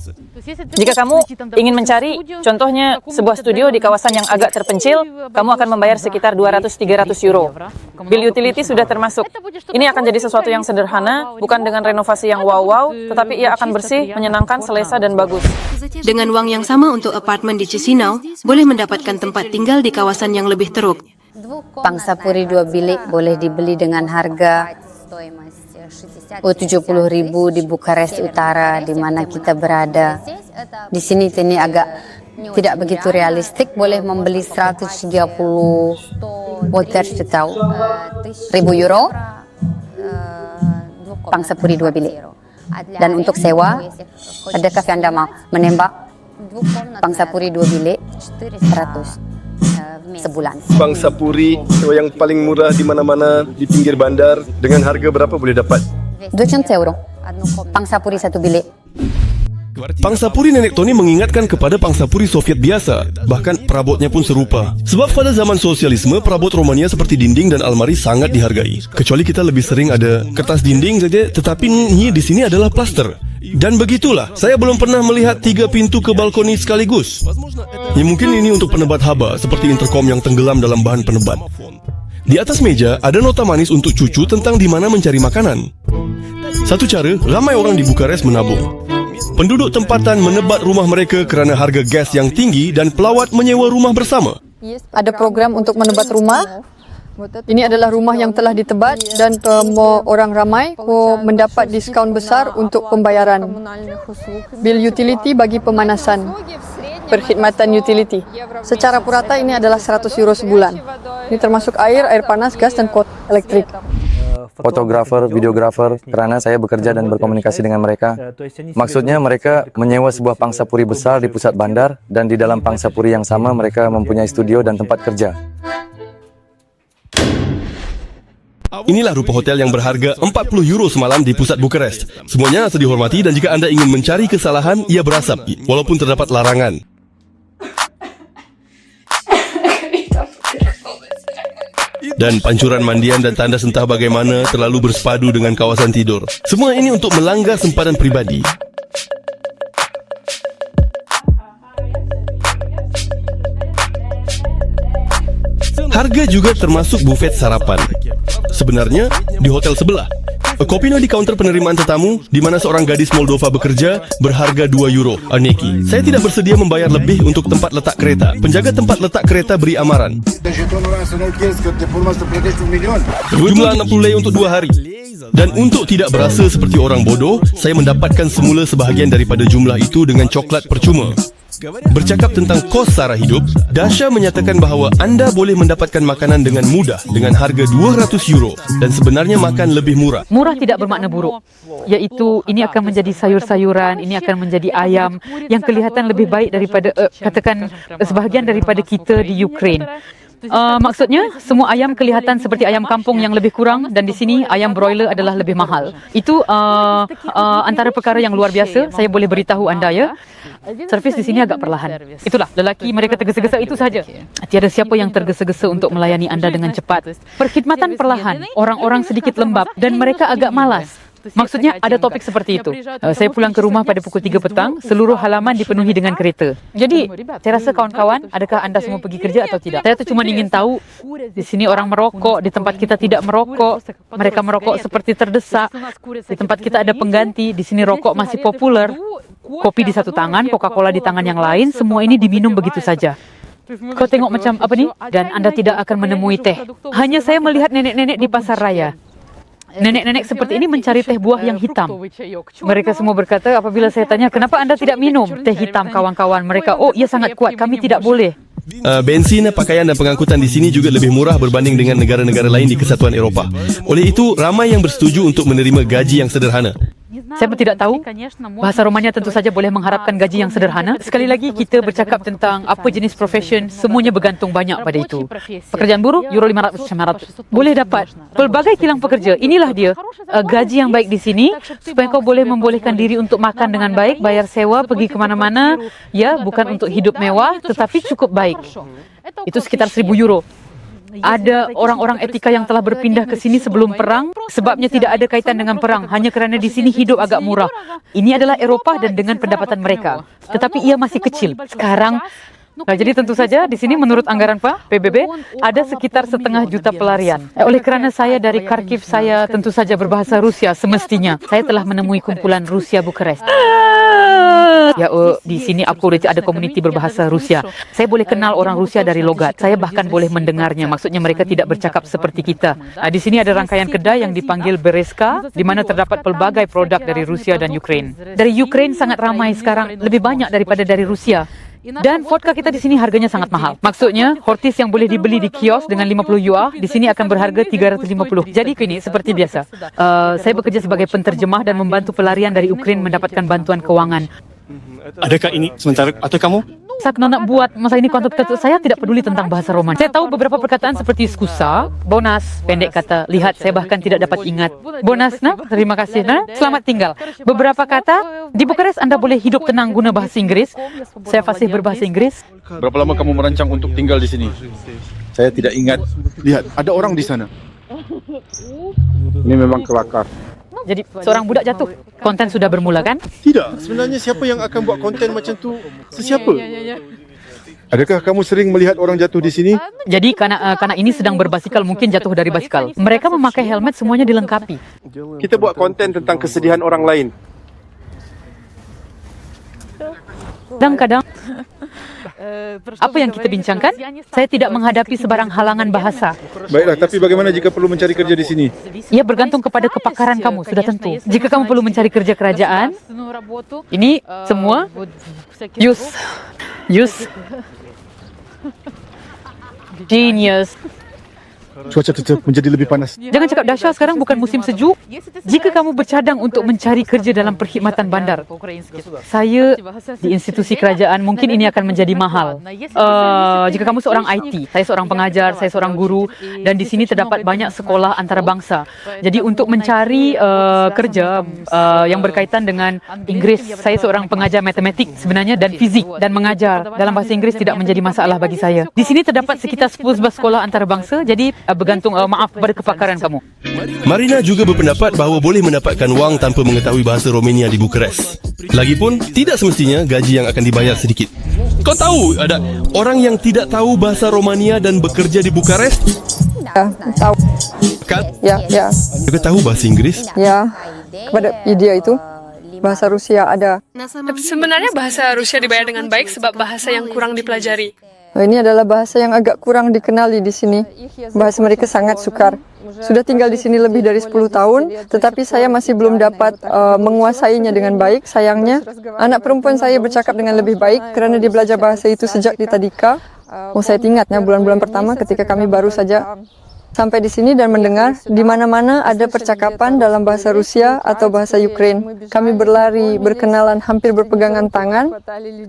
Jika kamu ingin mencari, contohnya sebuah studio di kawasan yang agak terpencil, kamu akan membayar sekitar 200-300 euro. Bil utility sudah termasuk. Ini akan jadi sesuatu yang sederhana, bukan dengan renovasi yang wow-wow, tetapi ia akan bersih, menyenangkan, selesa, dan bagus. Dengan uang yang sama untuk apartemen di Chisinau, boleh mendapatkan tempat tinggal di kawasan yang lebih teruk. Pangsapuri 2 bilik boleh dibeli dengan harga 70.000 di Bukarest Utara, di mana kita berada. Di sini ini agak tidak begitu realistik, boleh membeli 130 ribu euro, Pangsapuri 2 bilik. Dan untuk sewa, adakah Anda mau menembak Pangsapuri 2 bilik 100 sebulan. Pangsapuri yang paling murah di mana-mana di pinggir bandar dengan harga berapa boleh dapat? 200 euro. Pangsapuri 1 bilik. Pangsapuri nenek Tony mengingatkan kepada pangsapuri Soviet biasa. Bahkan perabotnya pun serupa. Sebab pada zaman sosialisme, perabot Romania seperti dinding dan almari sangat dihargai. Kecuali kita lebih sering ada kertas dinding saja, tetapi ini di sini adalah plaster. Dan begitulah, saya belum pernah melihat 3 pintu ke balkoni sekaligus. Ya mungkin ini untuk penebat haba, seperti intercom yang tenggelam dalam bahan penebat. Di atas meja ada nota manis untuk cucu tentang di mana mencari makanan. Satu cara, ramai orang di Bukares menabung. Penduduk tempatan menebat rumah mereka kerana harga gas yang tinggi dan pelawat menyewa rumah bersama. Ada program untuk menebat rumah. Ini adalah rumah yang telah ditebat dan orang ramai mendapat diskaun besar untuk pembayaran bil utility bagi pemanasan, perkhidmatan utility. Secara purata ini adalah 100 euro sebulan. Ini termasuk air panas, gas dan elektrik. Fotografer, videografer, kerana saya bekerja dan berkomunikasi dengan mereka. Maksudnya mereka menyewa sebuah pangsapuri besar di pusat bandar dan di dalam pangsapuri yang sama mereka mempunyai studio dan tempat kerja. Inilah rupa hotel yang berharga 40 euro semalam di pusat Bukares. Semuanya asal dihormati dan jika anda ingin mencari kesalahan, ia berasap walaupun terdapat larangan. Dan pancuran mandian dan tanda entah bagaimana terlalu bersepadu dengan kawasan tidur. Semua ini untuk melanggar sempadan pribadi. Harga juga termasuk bufet sarapan. Sebenarnya, di hotel sebelah. Kopi di kaunter penerimaan tetamu, di mana seorang gadis Moldova bekerja, berharga 2 euro. Neki, saya tidak bersedia membayar lebih untuk tempat letak kereta. Penjaga tempat letak kereta beri amaran. Jumlah 60 lei untuk 2 hari. Dan untuk tidak berasa seperti orang bodoh, saya mendapatkan semula sebahagian daripada jumlah itu dengan coklat percuma. Bercakap tentang kos sara hidup, Dasha menyatakan bahawa anda boleh mendapatkan makanan dengan mudah dengan harga 200 euro dan sebenarnya makan lebih murah. Murah tidak bermakna buruk. Iaitu ini akan menjadi sayur-sayuran, ini akan menjadi ayam yang kelihatan lebih baik daripada katakan sebahagian daripada kita di Ukraine. Maksudnya semua ayam kelihatan seperti ayam kampung yang lebih kurang dan di sini ayam broiler adalah lebih mahal. Itu antara perkara yang luar biasa. Saya boleh beritahu anda ya. Servis di sini agak perlahan. Itulah, lelaki mereka tergesa-gesa itu saja. Tiada siapa yang tergesa-gesa untuk melayani anda dengan cepat. Perkhidmatan perlahan, orang-orang sedikit lembab dan mereka agak malas. Maksudnya ada topik seperti itu. Saya pulang ke rumah pada pukul 3 petang, seluruh halaman dipenuhi dengan kereta. Jadi, saya rasa kawan-kawan, adakah anda semua pergi kerja atau tidak? Saya tu cuma ingin tahu, di sini orang merokok, di tempat kita tidak merokok. Mereka merokok seperti terdesak. Di tempat kita ada pengganti, di sini rokok masih populer. Kopi di satu tangan, Coca-Cola di tangan yang lain, semua ini diminum begitu saja. Kau tengok macam apa ni? Dan anda tidak akan menemui teh. Hanya saya melihat nenek-nenek di pasar raya. Nenek-nenek seperti ini mencari teh buah yang hitam. Mereka semua berkata apabila saya tanya, kenapa anda tidak minum teh hitam kawan-kawan? Mereka, oh ia sangat kuat, kami tidak boleh. Bensin, pakaian dan pengangkutan di sini juga lebih murah berbanding dengan negara-negara lain di Kesatuan Eropah. Oleh itu, ramai yang bersetuju untuk menerima gaji yang sederhana. Saya pun tidak tahu. Bahasa Romania tentu saja boleh mengharapkan gaji yang sederhana. Sekali lagi kita bercakap tentang apa jenis profession, semuanya bergantung banyak pada itu. Pekerjaan buruh, euro 500-500. Boleh dapat pelbagai kilang pekerja. Inilah dia gaji yang baik di sini supaya kau boleh membolehkan diri untuk makan dengan baik, bayar sewa, pergi ke mana-mana. Ya, bukan untuk hidup mewah tetapi cukup baik. Itu sekitar 1,000 euro. Ada orang-orang etika yang telah berpindah ke sini sebelum perang, sebabnya tidak ada kaitan dengan perang, hanya kerana di sini hidup agak murah. Ini adalah Eropah dan dengan pendapatan mereka. Tetapi ia masih kecil. Sekarang, jadi tentu saja di sini menurut anggaran PBB ada sekitar 500,000 pelarian. Oleh kerana saya dari Kharkiv, saya tentu saja berbahasa Rusia semestinya. Saya telah menemui kumpulan Rusia Bukares. Ya, di sini aku ada komuniti berbahasa Rusia. Saya boleh kenal orang Rusia dari logat. Saya bahkan boleh mendengarnya. Maksudnya mereka tidak bercakap seperti kita. Di sini ada rangkaian kedai yang dipanggil Bereska, di mana terdapat pelbagai produk dari Rusia dan Ukraine. Dari Ukraine sangat ramai sekarang, lebih banyak daripada dari Rusia. Dan vodka kita di sini harganya sangat mahal. Maksudnya, hortis yang boleh dibeli di kios dengan 50 yuan, di sini akan berharga 350. Jadi ini seperti biasa. Saya bekerja sebagai penterjemah dan membantu pelarian dari Ukraine mendapatkan bantuan keuangan. Adakah ini sementara atau kamu Saat nak buat masa ini kontak tersebut, saya tidak peduli tentang bahasa Romani. Saya tahu beberapa perkataan seperti skusa, bonas, pendek kata, lihat, saya bahkan tidak dapat ingat. Bonas, nah, terima kasih, nah, selamat tinggal. Beberapa kata, di Bukares Anda boleh hidup tenang guna bahasa Inggris. Saya fasih berbahasa Inggris. Berapa lama kamu merancang untuk tinggal di sini? Saya tidak ingat. Lihat, ada orang di sana. Ini memang kelakar. Jadi seorang budak jatuh. Konten sudah bermula kan? Tidak, sebenarnya siapa yang akan buat konten macam tu? Sesiapa? Adakah kamu sering melihat orang jatuh di sini? Jadi karena ini sedang berbasikal, mungkin jatuh dari basikal. Mereka memakai helmet, semuanya dilengkapi. Kita buat konten tentang kesedihan orang lain. Kadang-kadang apa yang kita bincangkan, saya tidak menghadapi sebarang halangan bahasa. Baiklah, tapi bagaimana jika perlu mencari kerja di sini? Ia bergantung kepada kepakaran kamu, sudah tentu. Jika kamu perlu mencari kerja kerajaan, ini semua use genius. Cuaca tetap menjadi lebih panas. Jangan cakap dahsyat, sekarang bukan musim sejuk. Jika kamu bercadang untuk mencari kerja dalam perkhidmatan bandar, saya di institusi kerajaan, mungkin ini akan menjadi mahal. Jika kamu seorang IT, saya seorang pengajar, saya seorang guru, dan di sini terdapat banyak sekolah antarabangsa. Jadi untuk mencari kerja yang berkaitan dengan Inggris, saya seorang pengajar matematik sebenarnya dan fizik, dan mengajar dalam bahasa Inggris tidak menjadi masalah bagi saya. Di sini terdapat sekitar 10-11 sekolah antarabangsa, jadi bergantung maaf kepada kepakaran kamu. Marina juga berpendapat bahawa boleh mendapatkan wang tanpa mengetahui bahasa Romania di Bukares. Lagipun, tidak semestinya gaji yang akan dibayar sedikit. Kau tahu ada orang yang tidak tahu bahasa Romania dan bekerja di Bukares? Ya, tahu. Kan? Ya. Mereka tahu bahasa Inggris? Ya, kepada dia itu bahasa Rusia ada. Sebenarnya bahasa Rusia dibayar dengan baik sebab bahasa yang kurang dipelajari. Ini adalah bahasa yang agak kurang dikenali di sini. Bahasa mereka sangat sukar. Sudah tinggal di sini lebih dari 10 tahun, tetapi saya masih belum dapat menguasainya dengan baik. Sayangnya, anak perempuan saya bercakap dengan lebih baik kerana dia belajar bahasa itu sejak di tadika. Saya ingatnya bulan-bulan pertama ketika kami baru saja sampai di sini dan mendengar di mana-mana ada percakapan dalam bahasa Rusia atau bahasa Ukraine. Kami berlari, berkenalan, hampir berpegangan tangan.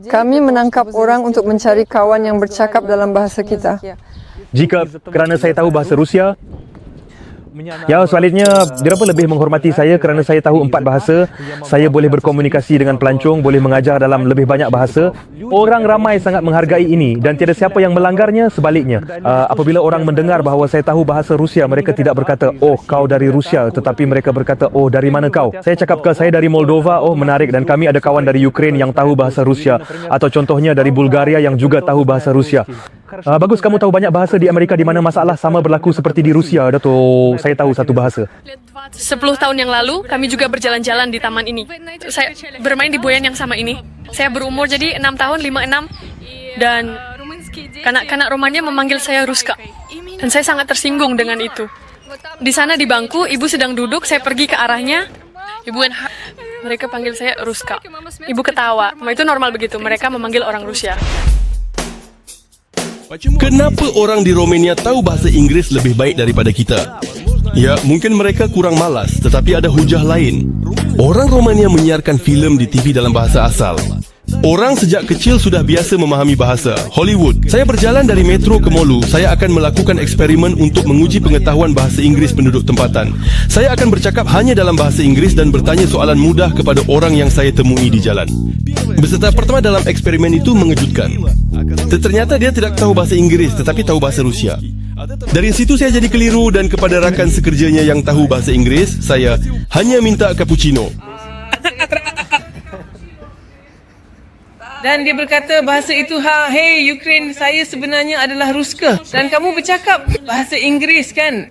Kami menangkap orang untuk mencari kawan yang bercakap dalam bahasa kita. Jika kerana saya tahu bahasa Rusia, ya sebaliknya, mereka lebih menghormati saya kerana saya tahu 4 bahasa. Saya boleh berkomunikasi dengan pelancong, boleh mengajar dalam lebih banyak bahasa. Orang ramai sangat menghargai ini dan tiada siapa yang melanggarnya. Sebaliknya, apabila orang mendengar bahawa saya tahu bahasa Rusia, mereka tidak berkata, oh kau dari Rusia, tetapi mereka berkata, oh dari mana kau? Saya cakap ke saya dari Moldova, oh menarik, dan kami ada kawan dari Ukraine yang tahu bahasa Rusia, atau contohnya dari Bulgaria yang juga tahu bahasa Rusia. Bagus kamu tahu banyak bahasa di Amerika di mana masalah sama berlaku seperti di Rusia, Dato'. Saya tahu satu bahasa. 10 tahun yang lalu, kami juga berjalan-jalan di taman ini. Saya bermain di boyan yang sama ini. Saya berumur jadi 6 tahun, 5-6. Dan kanak-kanak Romania memanggil saya Ruska. Dan saya sangat tersinggung dengan itu. Di sana di bangku, ibu sedang duduk, saya pergi ke arahnya. Mereka panggil saya Ruska. Ibu ketawa. Itu normal begitu, mereka memanggil orang Rusia. Kenapa orang di Romania tahu bahasa Inggris lebih baik daripada kita? Ya, mungkin mereka kurang malas, tetapi ada hujah lain. Orang Romania menyiarkan filem di TV dalam bahasa asal. Orang sejak kecil sudah biasa memahami bahasa. Hollywood. Saya berjalan dari metro ke Molu. Saya akan melakukan eksperimen untuk menguji pengetahuan bahasa Inggris penduduk tempatan. Saya akan bercakap hanya dalam bahasa Inggris dan bertanya soalan mudah kepada orang yang saya temui di jalan. Peserta pertama dalam eksperimen itu mengejutkan. Ternyata dia tidak tahu bahasa Inggris tetapi tahu bahasa Rusia. Dari situ saya jadi keliru dan kepada rakan sekerjanya yang tahu bahasa Inggris, saya hanya minta cappuccino. Dan dia berkata bahasa itu, hey Ukraine, saya sebenarnya adalah Ruska. Dan kamu bercakap bahasa Inggris kan?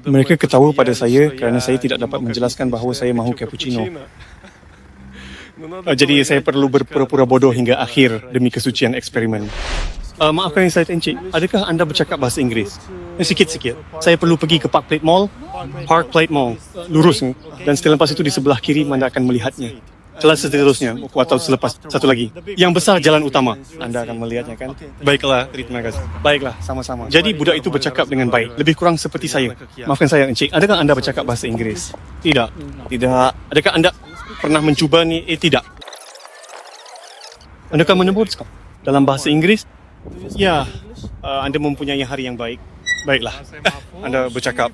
Mereka ketawa pada saya kerana saya tidak dapat menjelaskan bahawa saya mahu cappuccino. Jadi saya perlu berpura-pura bodoh hingga akhir demi kesucian eksperimen. Maafkan yang saya Encik, adakah anda bercakap bahasa Inggeris? Sikit-sikit. Saya perlu pergi ke Park Plate Mall. Lurus. Dan setelah lepas itu di sebelah kiri anda akan melihatnya. Kelas seterusnya, atau selepas satu lagi. Yang besar jalan utama. Anda akan melihatnya kan? Baiklah, terima kasih. Baiklah, sama-sama. Jadi budak itu bercakap dengan baik. Lebih kurang seperti saya. Maafkan saya Encik, adakah anda bercakap bahasa Inggeris? Tidak. Adakah anda pernah mencuba ni? Tidak. Adakah menyebut dalam bahasa Inggeris? Ya, anda mempunyai hari yang baik. Baiklah, anda bercakap.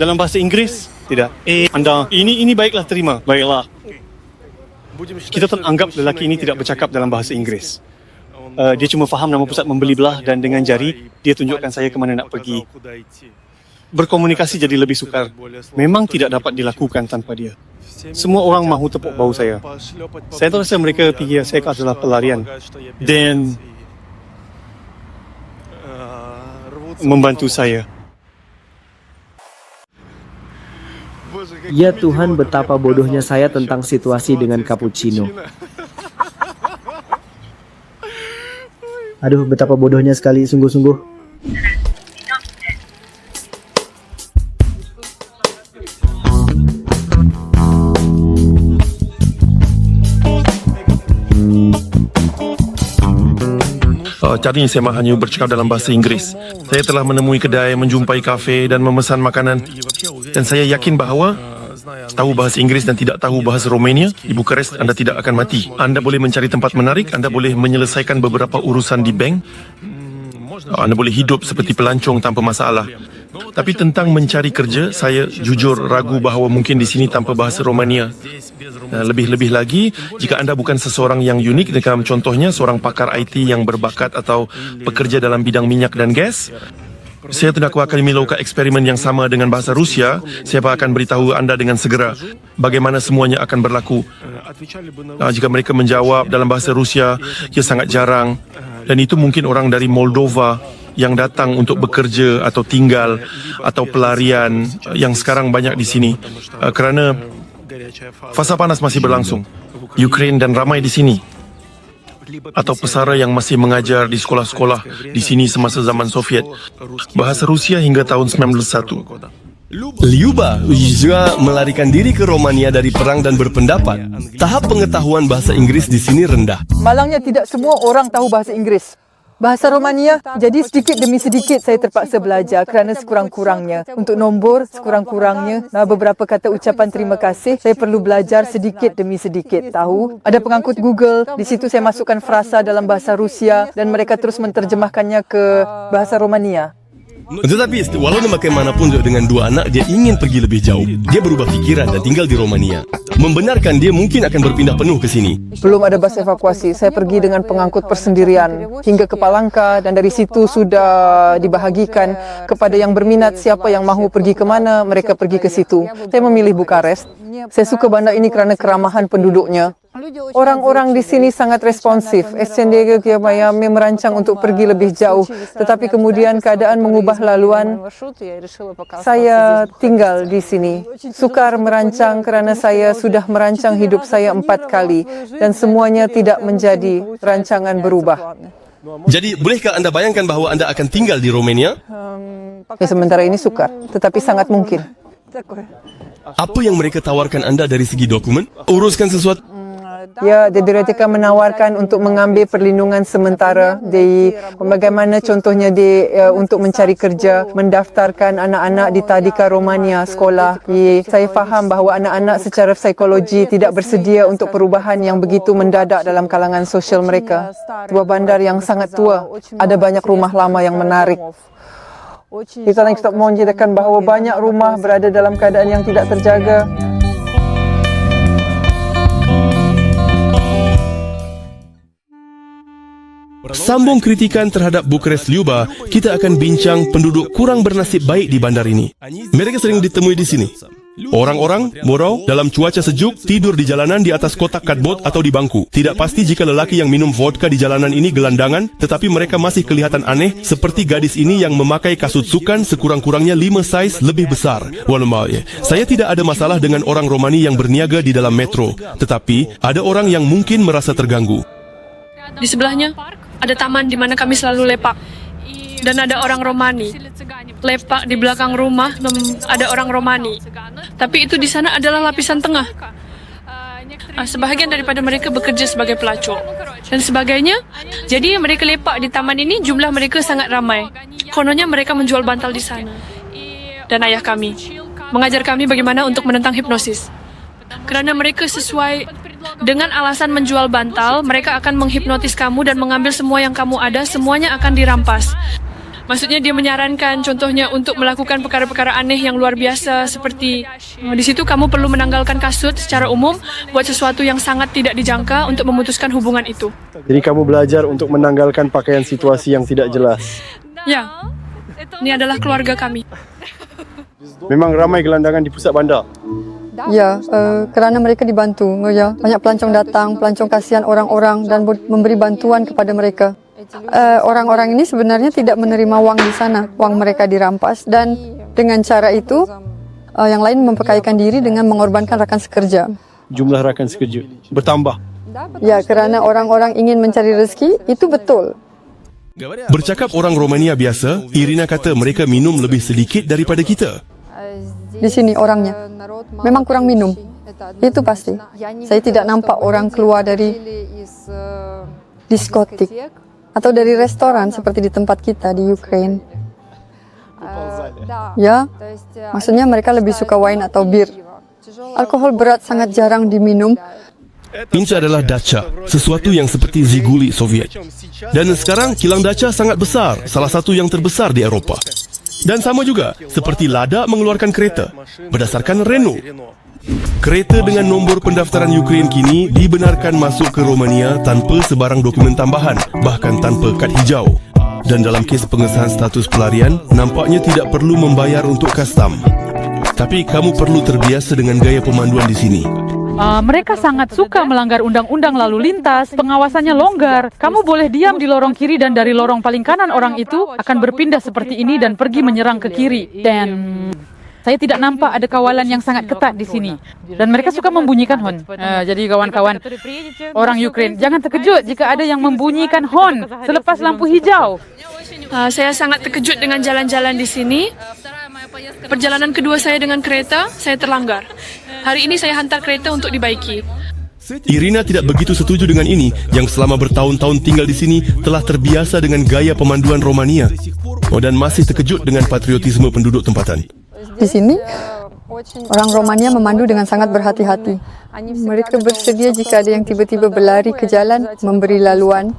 Dalam bahasa Inggeris? Tidak. Anda, ini baiklah, terima. Baiklah. Kita anggap lelaki ini tidak bercakap dalam bahasa Inggeris. Dia cuma faham nama pusat membeli belah dan dengan jari, dia tunjukkan saya ke mana nak pergi. Berkomunikasi jadi lebih sukar. Memang tidak dapat dilakukan tanpa dia. Semua orang mahu tepuk bahu saya. Saya terasa mereka fikir saya adalah pelarian. Dan membantu saya. Ya Tuhan, betapa bodohnya saya tentang situasi dengan cappuccino. Aduh, betapa bodohnya sekali, sungguh-sungguh. Tadi saya hanya bercakap dalam bahasa Inggeris. Saya telah menemui kedai, menjumpai kafe dan memesan makanan. Dan saya yakin bahawa tahu bahasa Inggeris dan tidak tahu bahasa Romania, di Bukarest anda tidak akan mati. Anda boleh mencari tempat menarik, anda boleh menyelesaikan beberapa urusan di bank. Anda boleh hidup seperti pelancong tanpa masalah. Tapi tentang mencari kerja, saya jujur ragu bahawa mungkin di sini tanpa bahasa Romania. Lebih-lebih lagi, jika anda bukan seseorang yang unik, dalam contohnya seorang pakar IT yang berbakat atau pekerja dalam bidang minyak dan gas, saya terdakwa akan melakukan eksperimen yang sama dengan bahasa Rusia. Saya akan beritahu anda dengan segera bagaimana semuanya akan berlaku. Jika mereka menjawab dalam bahasa Rusia, ia sangat jarang. Dan itu mungkin orang dari Moldova yang datang untuk bekerja atau tinggal atau pelarian yang sekarang banyak di sini. Kerana fasa panas masih berlangsung. Ukraine dan ramai di sini. Atau pesara yang masih mengajar di sekolah-sekolah di sini semasa zaman Soviet. Bahasa Rusia hingga tahun 1991. Lyuba juga melarikan diri ke Romania dari perang dan berpendapat tahap pengetahuan bahasa Inggris di sini rendah. Malangnya tidak semua orang tahu bahasa Inggris. Bahasa Romania, jadi sedikit demi sedikit saya terpaksa belajar kerana sekurang-kurangnya. Untuk nombor, sekurang-kurangnya, beberapa kata ucapan terima kasih, saya perlu belajar sedikit demi sedikit. Tahu, ada pengangkut Google, di situ saya masukkan frasa dalam bahasa Rusia dan mereka terus menterjemahkannya ke bahasa Romania. Tetapi walau bagaimanapun dengan dua anak, dia ingin pergi lebih jauh. Dia berubah pikiran dan tinggal di Romania. Membenarkan dia mungkin akan berpindah penuh ke sini. Belum ada bas evakuasi, saya pergi dengan pengangkut persendirian hingga ke Palangka dan dari situ sudah dibahagikan kepada yang berminat siapa yang mahu pergi ke mana, mereka pergi ke situ. Saya memilih Bukarest. Saya suka bandar ini kerana keramahan penduduknya. Orang-orang di sini sangat responsif. SNDG Kiamayami merancang untuk pergi lebih jauh, tetapi kemudian keadaan mengubah laluan. Saya tinggal di sini. Sukar merancang kerana saya sudah merancang hidup saya 4 kali dan semuanya tidak menjadi rancangan berubah. Jadi, bolehkah anda bayangkan bahawa anda akan tinggal di Romania? Sementara ini sukar, tetapi sangat mungkin. Apa yang mereka tawarkan anda dari segi dokumen? Uruskan sesuatu? Ya, mereka menawarkan untuk mengambil perlindungan sementara di bagaimana contohnya untuk mencari kerja, mendaftarkan anak-anak di tadika Romania sekolah. Saya faham bahawa anak-anak secara psikologi tidak bersedia untuk perubahan yang begitu mendadak dalam kalangan sosial mereka. Sebuah bandar yang sangat tua, ada banyak rumah lama yang menarik. Kita menceritakan bahawa banyak rumah berada dalam keadaan yang tidak terjaga. Sambung kritikan terhadap Bukarest Lyuba, kita akan bincang penduduk kurang bernasib baik di bandar ini. Mereka sering ditemui di sini. Orang-orang, morau, dalam cuaca sejuk, tidur di jalanan di atas kotak kadbot atau di bangku. Tidak pasti jika lelaki yang minum vodka di jalanan ini gelandangan, tetapi mereka masih kelihatan aneh, seperti gadis ini yang memakai kasut sukan sekurang-kurangnya 5 saiz lebih besar. Saya tidak ada masalah dengan orang Romani yang berniaga di dalam metro, tetapi ada orang yang mungkin merasa terganggu. Di sebelahnya ada taman di mana kami selalu lepak. Dan ada orang Romani. Lepak di belakang rumah ada orang Romani. Tapi itu di sana adalah lapisan tengah. Sebahagian daripada mereka bekerja sebagai pelacur dan sebagainya. Jadi mereka lepak di taman ini, jumlah mereka sangat ramai. Kononnya mereka menjual bantal di sana. Dan ayah kami mengajar kami bagaimana untuk menentang hipnosis. Kerana mereka sesuai Dengan alasan menjual bantal, mereka akan menghipnotis kamu dan mengambil semua yang kamu ada, semuanya akan dirampas. Maksudnya dia menyarankan contohnya untuk melakukan perkara-perkara aneh yang luar biasa seperti di situ kamu perlu menanggalkan kasut secara umum, buat sesuatu yang sangat tidak dijangka untuk memutuskan hubungan itu. Jadi kamu belajar untuk menanggalkan pakaian situasi yang tidak jelas. Ya, ini adalah keluarga kami. Memang ramai gelandangan di pusat bandar. Ya, kerana mereka dibantu. Ya, banyak pelancong datang, pelancong kasihan orang-orang dan memberi bantuan kepada mereka. Orang-orang ini sebenarnya tidak menerima wang di sana, wang mereka dirampas dan dengan cara itu yang lain memperkayakan diri dengan mengorbankan rakan sekerja. Jumlah rakan sekerja bertambah. Ya, kerana orang-orang ingin mencari rezeki, itu betul. Bercakap orang Romania biasa, Irina kata mereka minum lebih sedikit daripada kita. Di sini orangnya memang kurang minum, itu pasti. Saya tidak nampak orang keluar dari diskotik atau dari restoran seperti di tempat kita di Ukraine. Ya, maksudnya mereka lebih suka wine atau bir. Alkohol berat sangat jarang diminum. Pinca adalah dacha, sesuatu yang seperti Ziguli Soviet. Dan sekarang kilang dacha sangat besar, salah satu yang terbesar di Eropah. Dan sama juga, seperti Lada mengeluarkan kereta, berdasarkan Renault. Kereta dengan nombor pendaftaran Ukraine kini dibenarkan masuk ke Romania tanpa sebarang dokumen tambahan, bahkan tanpa kad hijau. Dan dalam kes pengesahan status pelarian, nampaknya tidak perlu membayar untuk kastam. Tapi kamu perlu terbiasa dengan gaya pemanduan di sini. Mereka sangat suka melanggar undang-undang lalu lintas, pengawasannya longgar. Kamu boleh diam di lorong kiri dan dari lorong paling kanan orang itu akan berpindah seperti ini dan pergi menyerang ke kiri. Dan saya tidak nampak ada kawalan yang sangat ketat di sini. Dan mereka suka membunyikan hon. Jadi kawan-kawan orang Ukraine, jangan terkejut jika ada yang membunyikan hon selepas lampu hijau. Saya sangat terkejut dengan jalan-jalan di sini. Perjalanan kedua saya dengan kereta, saya terlanggar. Hari ini saya hantar kereta untuk dibaiki. Irina tidak begitu setuju dengan ini, yang selama bertahun-tahun tinggal di sini telah terbiasa dengan gaya pemanduan Romania. Dan masih terkejut dengan patriotisme penduduk tempatan. Di sini, orang Romania memandu dengan sangat berhati-hati. Mereka bersedia jika ada yang tiba-tiba berlari ke jalan, memberi laluan.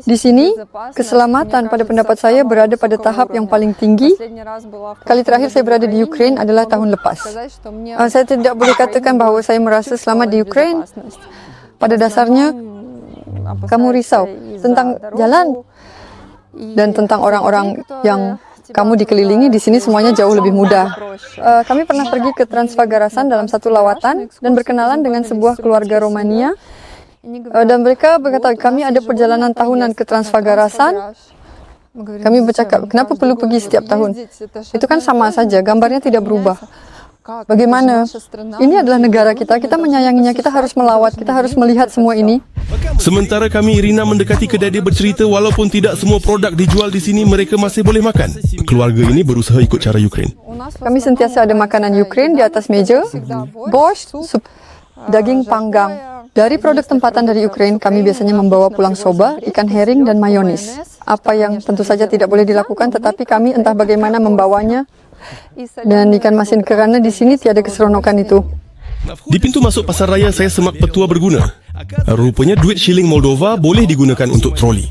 Di sini, keselamatan pada pendapat saya berada pada tahap yang paling tinggi. Kali terakhir saya berada di Ukraine adalah tahun lepas. Saya tidak boleh katakan bahawa saya merasa selamat di Ukraine. Pada dasarnya, kamu risau tentang jalan dan tentang orang-orang yang kamu dikelilingi. Di sini semuanya jauh lebih mudah. Kami pernah pergi ke Transfagarasan dalam satu lawatan dan berkenalan dengan sebuah keluarga Romania. Dan mereka berkata, kami ada perjalanan tahunan ke Transfagarasan. Kami bercakap, kenapa perlu pergi setiap tahun? Itu kan sama saja, gambarnya tidak berubah. Bagaimana? Ini adalah negara kita, kita menyayanginya, kita harus melawat, kita harus melihat semua ini. Sementara kami, Irina mendekati kedai dia bercerita, walaupun tidak semua produk dijual di sini, mereka masih boleh makan. Keluarga ini berusaha ikut cara Ukraine. Kami sentiasa ada makanan Ukraine di atas meja, borscht, sup, daging panggang. Dari produk tempatan dari Ukraine, kami biasanya membawa pulang soba, ikan herring, dan mayonis. Apa yang tentu saja tidak boleh dilakukan, tetapi kami entah bagaimana membawanya. Dan ikan masin kerana di sini tiada keseronokan itu. Di pintu masuk pasar raya, saya semak petua berguna. Rupanya duit shilling Moldova boleh digunakan untuk troli.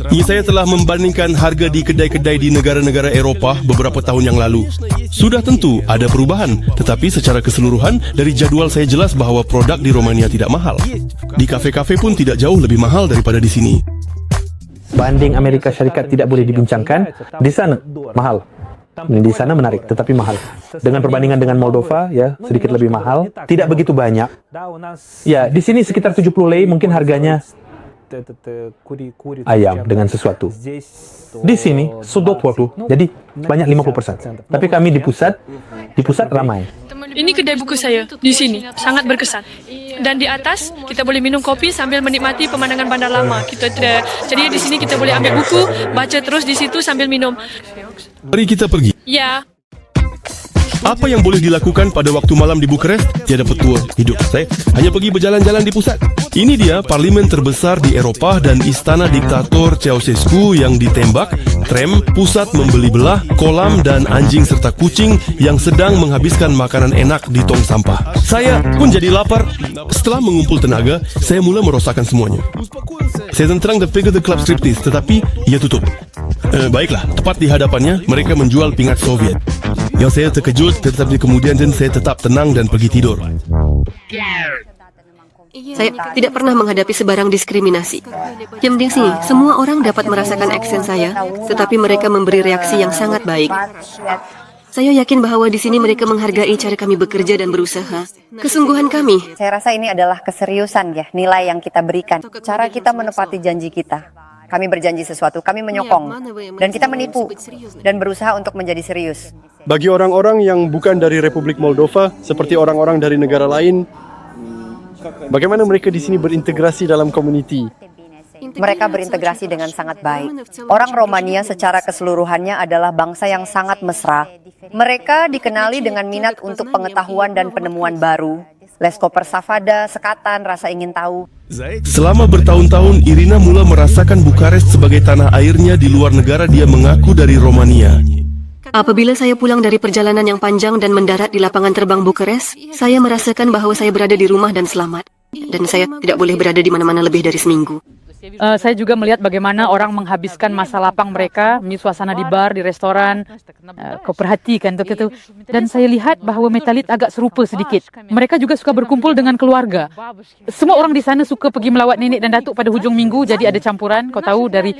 Saya telah membandingkan harga di kedai-kedai di negara-negara Eropah beberapa tahun yang lalu. Sudah tentu ada perubahan, tetapi secara keseluruhan dari jadual saya jelas bahawa produk di Romania tidak mahal. Di kafe-kafe pun tidak jauh lebih mahal daripada di sini. Banding Amerika Syarikat tidak boleh dibincangkan. Di sana mahal. Di sana menarik, tetapi mahal. Dengan perbandingan dengan Moldova, ya sedikit lebih mahal. Tidak begitu banyak. Ya, di sini sekitar 70 lei, mungkin harganya ayam dengan sesuatu. Di sini sudut 20, jadi banyak 50%. Tapi kami di pusat ramai. Ini kedai buku saya di sini, sangat berkesan. Dan di atas kita boleh minum kopi sambil menikmati pemandangan bandar lama. Jadi di sini kita boleh ambil buku, baca terus di situ sambil minum. Mari kita pergi. Ya. Apa yang boleh dilakukan pada waktu malam di Bukarest? Tiada petua hidup. Saya hanya pergi berjalan-jalan di pusat. Ini dia parlimen terbesar di Eropah dan istana diktator Ceausescu yang ditembak, tram, pusat membeli belah, kolam dan anjing serta kucing yang sedang menghabiskan makanan enak di tong sampah. Saya pun jadi lapar. Setelah mengumpul tenaga, saya mula merosakkan semuanya. Saya tenterang The Figure The Club Striptease, tetapi ia tutup. Baiklah, tepat di hadapannya, mereka menjual pingat Soviet. Yang saya terkejut, tetapi kemudian saya tetap tenang dan pergi tidur. Saya tidak pernah menghadapi sebarang diskriminasi. Yang penting sini, semua orang dapat merasakan aksen saya, tetapi mereka memberi reaksi yang sangat baik. Saya yakin bahwa di sini mereka menghargai cara kami bekerja dan berusaha. Kesungguhan kami. Saya rasa ini adalah keseriusan ya, nilai yang kita berikan. Cara kita menepati janji kita. Kami berjanji sesuatu, kami menyokong. Dan kita menipu. Dan berusaha untuk menjadi serius. Bagi orang-orang yang bukan dari Republik Moldova, seperti orang-orang dari negara lain, bagaimana mereka di sini berintegrasi dalam komuniti? Mereka berintegrasi dengan sangat baik. Orang Romania secara keseluruhannya adalah bangsa yang sangat mesra. Mereka dikenali dengan minat untuk pengetahuan dan penemuan baru. Leskoper Savada, sekatan, rasa ingin tahu. Selama bertahun-tahun, Irina mula merasakan Bukarest sebagai tanah airnya di luar negara. Dia mengaku dari Romania. Apabila saya pulang dari perjalanan yang panjang dan mendarat di lapangan terbang Bukarest, saya merasakan bahwa saya berada di rumah dan selamat. Dan saya tidak boleh berada di mana-mana lebih dari seminggu. Saya juga melihat bagaimana orang menghabiskan masa lapang mereka, suasana di bar, di restoran. Kau perhatikan itu. Dan saya lihat bahwa Metalit agak serupa sedikit. Mereka juga suka berkumpul dengan keluarga. Semua orang di sana suka pergi melawat nenek dan datuk pada hujung minggu, jadi ada campuran, kau tahu, dari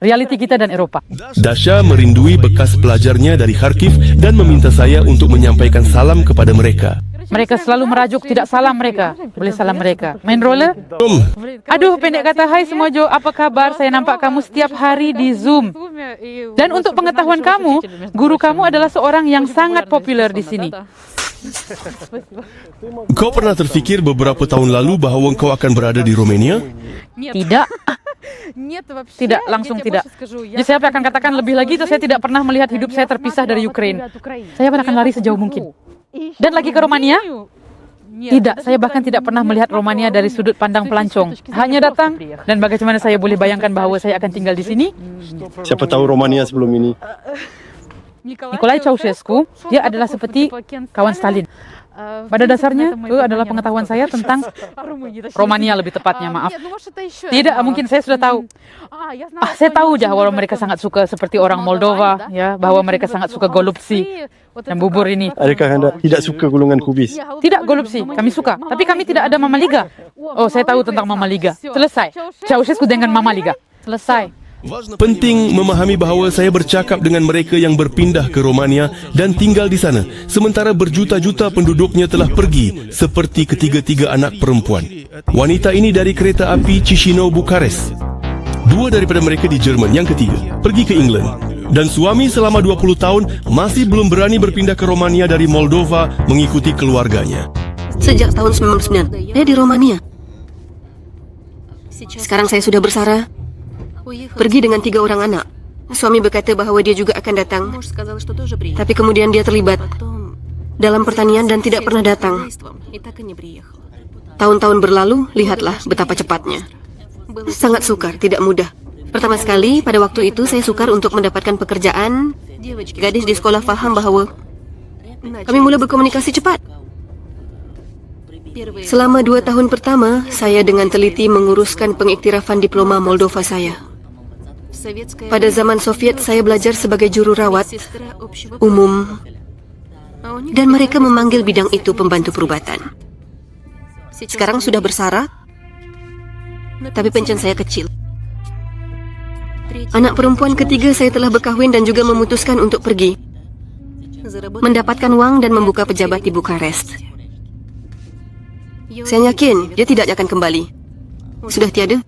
realiti kita dan Eropah. Dasha merindui bekas pelajarnya dari Kharkiv dan meminta saya untuk menyampaikan salam kepada mereka. Mereka selalu merajuk, tidak salam mereka. Boleh salam mereka. Main roller? Aduh, pendek kata, hai semua Jo, apa kabar? Saya nampak kamu setiap hari di Zoom. Dan untuk pengetahuan kamu, guru kamu adalah seorang yang sangat populer di sini. Kau pernah terfikir beberapa tahun lalu bahawa kau akan berada di Romania? Tidak. Tidak, langsung tidak. Jadi saya akan katakan lebih lagi, saya tidak pernah melihat hidup saya terpisah dari Ukraina. Saya akan lari sejauh mungkin. Dan lagi ke Romania? Tidak, saya bahkan tidak pernah melihat Romania dari sudut pandang pelancong. Hanya datang, dan bagaimana saya boleh bayangkan bahawa saya akan tinggal di sini? Siapa tahu Romania sebelum ini? Nicolae Ceausescu, dia adalah seperti kawan Stalin. Pada dasarnya, itu adalah pengetahuan saya tentang Romania lebih tepatnya, maaf. Tidak, mungkin saya sudah tahu. Saya tahu bahwa mereka sangat suka seperti orang Moldova, ya, bahwa mereka sangat suka golubsi dan bubur ini. Adakah Anda tidak suka gulungan kubis? Tidak golubsi, kami suka. Tapi kami tidak ada Mama Liga. Oh, saya tahu tentang Mama Liga. Selesai. Ceausescu dengan Mama Liga. Selesai. Penting memahami bahawa saya bercakap dengan mereka yang berpindah ke Romania dan tinggal di sana, sementara berjuta-juta penduduknya telah pergi, seperti ketiga-tiga anak perempuan. Wanita ini dari kereta api Chisinau Bukarest. Dua daripada mereka di Jerman, yang ketiga pergi ke England. Dan suami selama 20 tahun masih belum berani berpindah ke Romania dari Moldova mengikuti keluarganya. Sejak tahun 99, saya di Romania. Sekarang saya sudah bersara. Pergi dengan 3 orang anak. Suami berkata bahawa dia juga akan datang. Tapi kemudian dia terlibat dalam pertanian dan tidak pernah datang. Tahun-tahun berlalu, lihatlah betapa cepatnya. Sangat sukar, tidak mudah. Pertama sekali, pada waktu itu saya sukar untuk mendapatkan pekerjaan. Gadis di sekolah faham bahawa kami mula berkomunikasi cepat. Selama 2 tahun pertama, saya dengan teliti menguruskan pengiktirafan diploma Moldova saya. Pada zaman Soviet, saya belajar sebagai juru rawat umum dan mereka memanggil bidang itu pembantu perubatan. Sekarang sudah bersara, tapi pensiun saya kecil. Anak perempuan ketiga saya telah berkahwin dan juga memutuskan untuk pergi, mendapatkan wang dan membuka pejabat di Bukarest. Saya yakin dia tidak akan kembali. Sudah tiada.